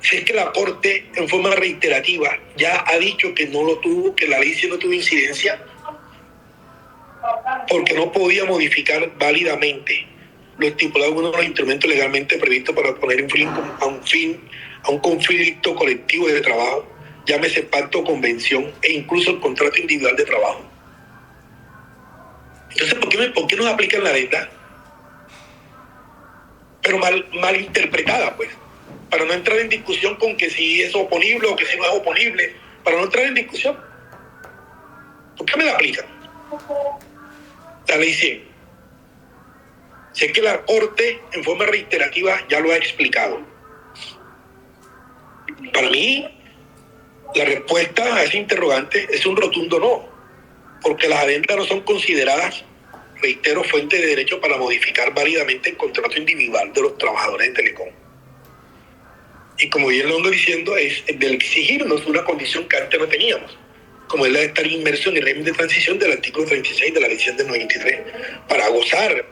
Si es que la Corte en forma reiterativa ya ha dicho que no lo tuvo, que la ley sí no tuvo incidencia, porque no podía modificar válidamente lo estipulado en uno de los instrumentos legalmente previstos para poner en fin a un conflicto colectivo de trabajo, llámese pacto, convención e incluso el contrato individual de trabajo. Entonces, ¿por qué nos aplican la adenda? Pero mal interpretada, pues, para no entrar en discusión con que si es oponible o que si no es oponible, para no entrar en discusión. ¿Por qué me la aplican? La ley 100. Sé que la Corte en forma reiterativa ya lo ha explicado. Para mí, la respuesta a ese interrogante es un rotundo no, porque las adendas no son consideradas, reitero, fuente de derecho para modificar válidamente el contrato individual de los trabajadores de Telecom. Y como bien lo ando diciendo, es de exigirnos una condición que antes no teníamos, como es la de estar inmerso en el régimen de transición del artículo 36 de la ley 100 del 93, para gozar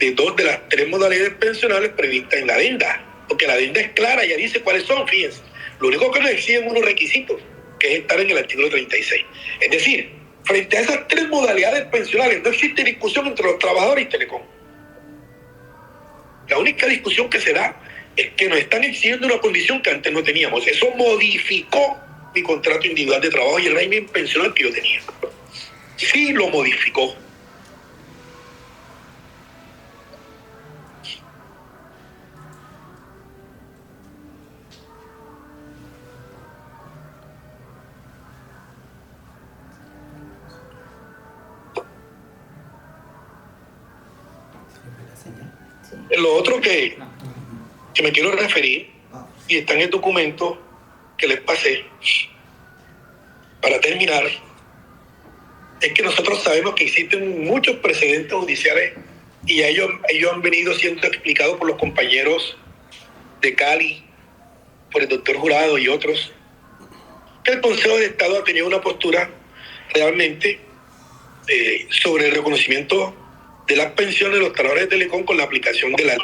de 2 de las 3 modalidades pensionales previstas en la adenda. Porque la adenda es clara, ya dice cuáles son, fíjense. Lo único que nos exigen unos requisitos, que es estar en el artículo 36. Es decir, frente a esas 3 modalidades pensionales no existe discusión entre los trabajadores y Telecom. La única discusión que se da es que nos están exigiendo una condición que antes no teníamos. Eso modificó mi contrato individual de trabajo y el régimen pensional que yo tenía. Sí lo modificó. Lo otro que me quiero referir, y está en el documento que les pasé, para terminar, es que nosotros sabemos que existen muchos precedentes judiciales y ellos han venido siendo explicados por los compañeros de Cali, por el doctor Jurado y otros, que el Consejo de Estado ha tenido una postura realmente sobre el reconocimiento de las pensiones de los trabajadores de Telecom con la aplicación de la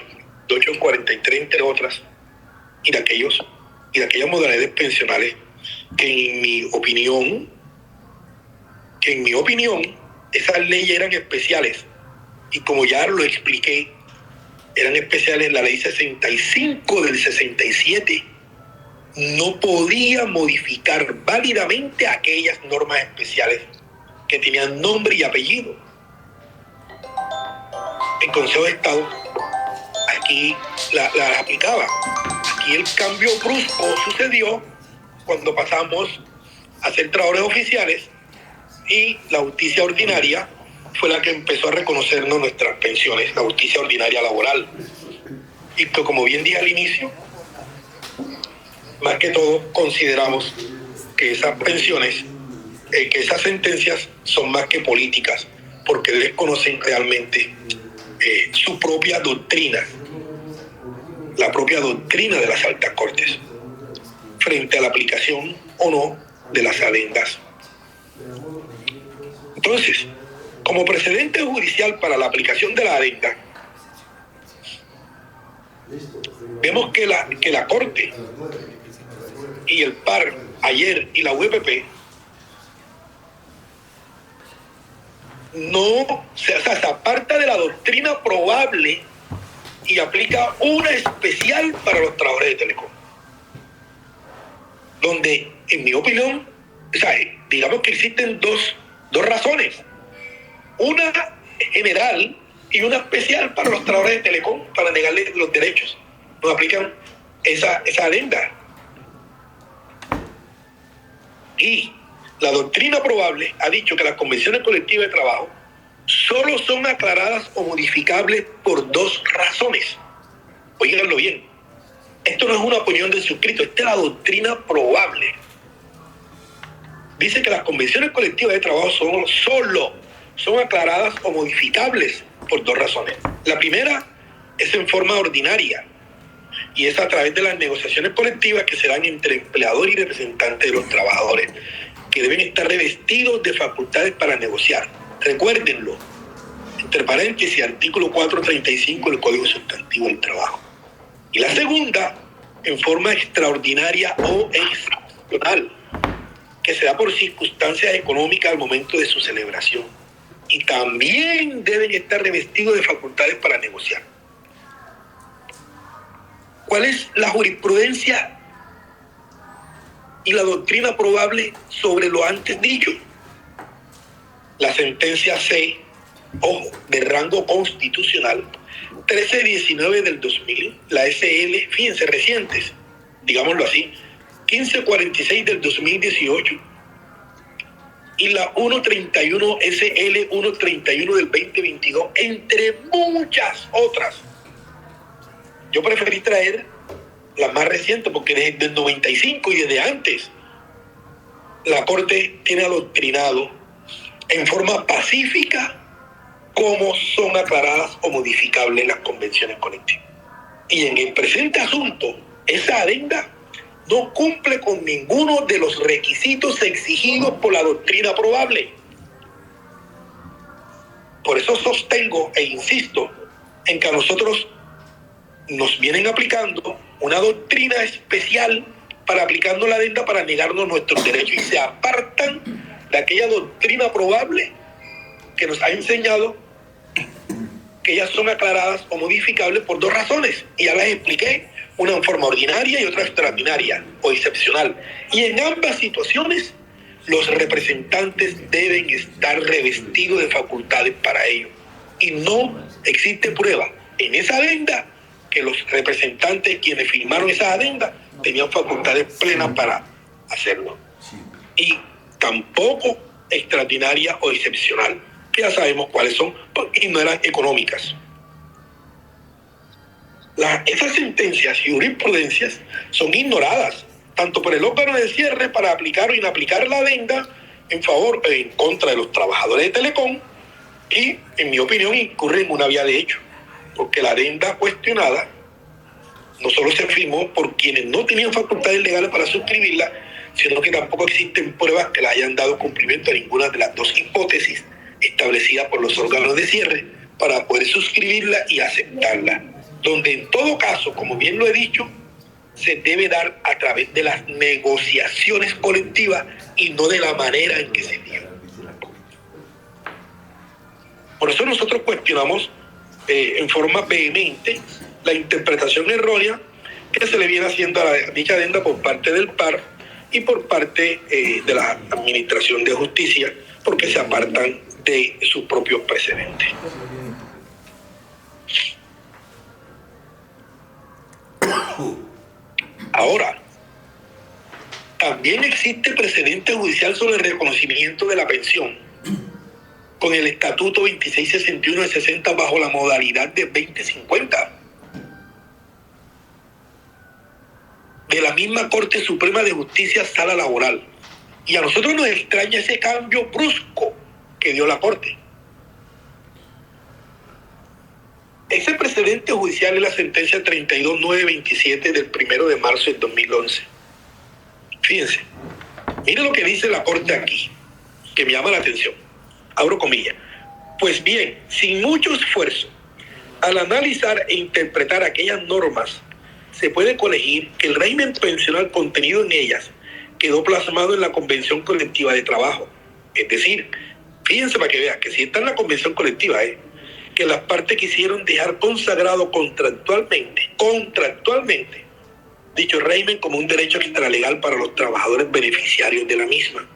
843, entre otras, y de aquellas modalidades pensionales que en mi opinión, esas leyes eran especiales. Y como ya lo expliqué, eran especiales. La ley 65 del 67 no podía modificar válidamente aquellas normas especiales que tenían nombre y apellido. El Consejo de Estado aquí la aplicaba. Aquí el cambio brusco sucedió cuando pasamos a ser trabajadores oficiales y la justicia ordinaria fue la que empezó a reconocernos nuestras pensiones, la justicia ordinaria laboral. Y que, como bien dije al inicio, más que todo consideramos que esas pensiones, que esas sentencias son más que políticas, porque desconocen realmente su propia doctrina, la propia doctrina de las altas cortes, frente a la aplicación o no de las adendas. Entonces, como precedente judicial para la aplicación de la adenda, vemos que la Corte y el PAR ayer y la UEPP se aparta de la doctrina probable y aplica una especial para los trabajadores de Telecom, donde, en mi opinión, digamos que existen dos razones, una general y una especial para los trabajadores de Telecom, para negarles los derechos. No aplican esa adenda. Y la doctrina probable ha dicho que las convenciones colectivas de trabajo solo son aclaradas o modificables por dos razones. Óiganlo bien. Esto no es una opinión del suscrito, esta es la doctrina probable. Dice que las convenciones colectivas de trabajo son aclaradas o modificables por dos razones. La primera es en forma ordinaria y es a través de las negociaciones colectivas que se dan entre empleador y representante de los trabajadores, que deben estar revestidos de facultades para negociar. Recuérdenlo, entre paréntesis, artículo 435 del Código Sustantivo del Trabajo. Y la segunda, en forma extraordinaria o excepcional, que se da por circunstancias económicas al momento de su celebración. Y también deben estar revestidos de facultades para negociar. ¿Cuál es la jurisprudencia y la doctrina probable sobre lo antes dicho? La sentencia C, ojo, de rango constitucional, 1319 del 2000, la SL, fíjense, recientes, digámoslo así, 1546 del 2018, y la 131 SL 131 del 2022, entre muchas otras. Yo preferí traer la más reciente porque desde el 95 y desde antes la Corte tiene adoctrinado en forma pacífica cómo son aclaradas o modificables las convenciones colectivas. Y en el presente asunto, esa adenda no cumple con ninguno de los requisitos exigidos por la doctrina probable. Por eso sostengo e insisto en que a nosotros nos vienen aplicando una doctrina especial para aplicando la adenda para negarnos nuestros derechos y se apartan de aquella doctrina probable que nos ha enseñado que ellas son aclaradas o modificables por dos razones. Y ya las expliqué, una en forma ordinaria y otra extraordinaria o excepcional. Y en ambas situaciones, los representantes deben estar revestidos de facultades para ello. Y no existe prueba en esa adenda que los representantes, quienes firmaron esa adenda, tenían facultades plenas para hacerlo. Y tampoco extraordinaria o excepcional, que ya sabemos cuáles son, porque no eran económicas. Esas sentencias y jurisprudencias son ignoradas, tanto por el órgano de cierre para aplicar o inaplicar la adenda, en contra de los trabajadores de Telecom y, en mi opinión, incurre en una vía de hecho, porque la adenda cuestionada no solo se firmó por quienes no tenían facultades legales para suscribirla, sino que tampoco existen pruebas que le hayan dado cumplimiento a ninguna de las dos hipótesis establecidas por los órganos de cierre para poder suscribirla y aceptarla, donde en todo caso, como bien lo he dicho, se debe dar a través de las negociaciones colectivas y no de la manera en que se dio. Por eso nosotros cuestionamos en forma vehemente la interpretación errónea que se le viene haciendo a dicha adenda por parte del PAR y por parte de la Administración de Justicia, porque se apartan de sus propios precedentes. Ahora, también existe precedente judicial sobre el reconocimiento de la pensión con el Estatuto 2661 de 60 bajo la modalidad de 2050 de la misma Corte Suprema de Justicia Sala Laboral. Y a nosotros nos extraña ese cambio brusco que dio la Corte. Ese precedente judicial es la sentencia 32927 del 1 de marzo del 2011. Fíjense, mire lo que dice la Corte aquí, que me llama la atención. Abro comillas. Pues bien, sin mucho esfuerzo, al analizar e interpretar aquellas normas, se puede colegir que el régimen pensional contenido en ellas quedó plasmado en la Convención Colectiva de Trabajo. Es decir, fíjense para que vean que si está en la Convención Colectiva, que las partes quisieron dejar consagrado contractualmente, dicho régimen como un derecho extralegal para los trabajadores beneficiarios de la misma.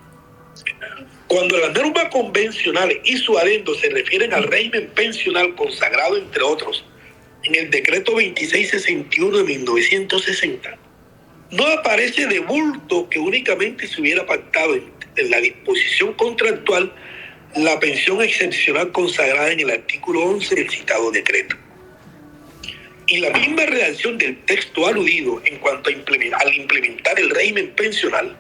Cuando las normas convencionales y su adendo se refieren al régimen pensional consagrado, entre otros, en el decreto 2661 de 1960, no aparece de bulto que únicamente se hubiera pactado en la disposición contractual la pensión excepcional consagrada en el artículo 11 del citado decreto. Y la misma redacción del texto aludido en cuanto al implementar el régimen pensional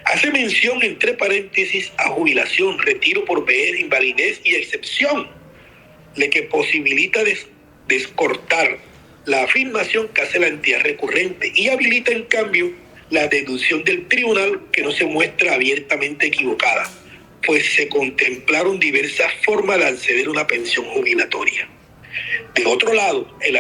hace mención entre paréntesis a jubilación, retiro por vejez, invalidez y excepción, lo que posibilita descortar la afirmación que hace la entidad recurrente y habilita en cambio la deducción del tribunal, que no se muestra abiertamente equivocada, pues se contemplaron diversas formas de acceder a una pensión jubilatoria. De otro lado, el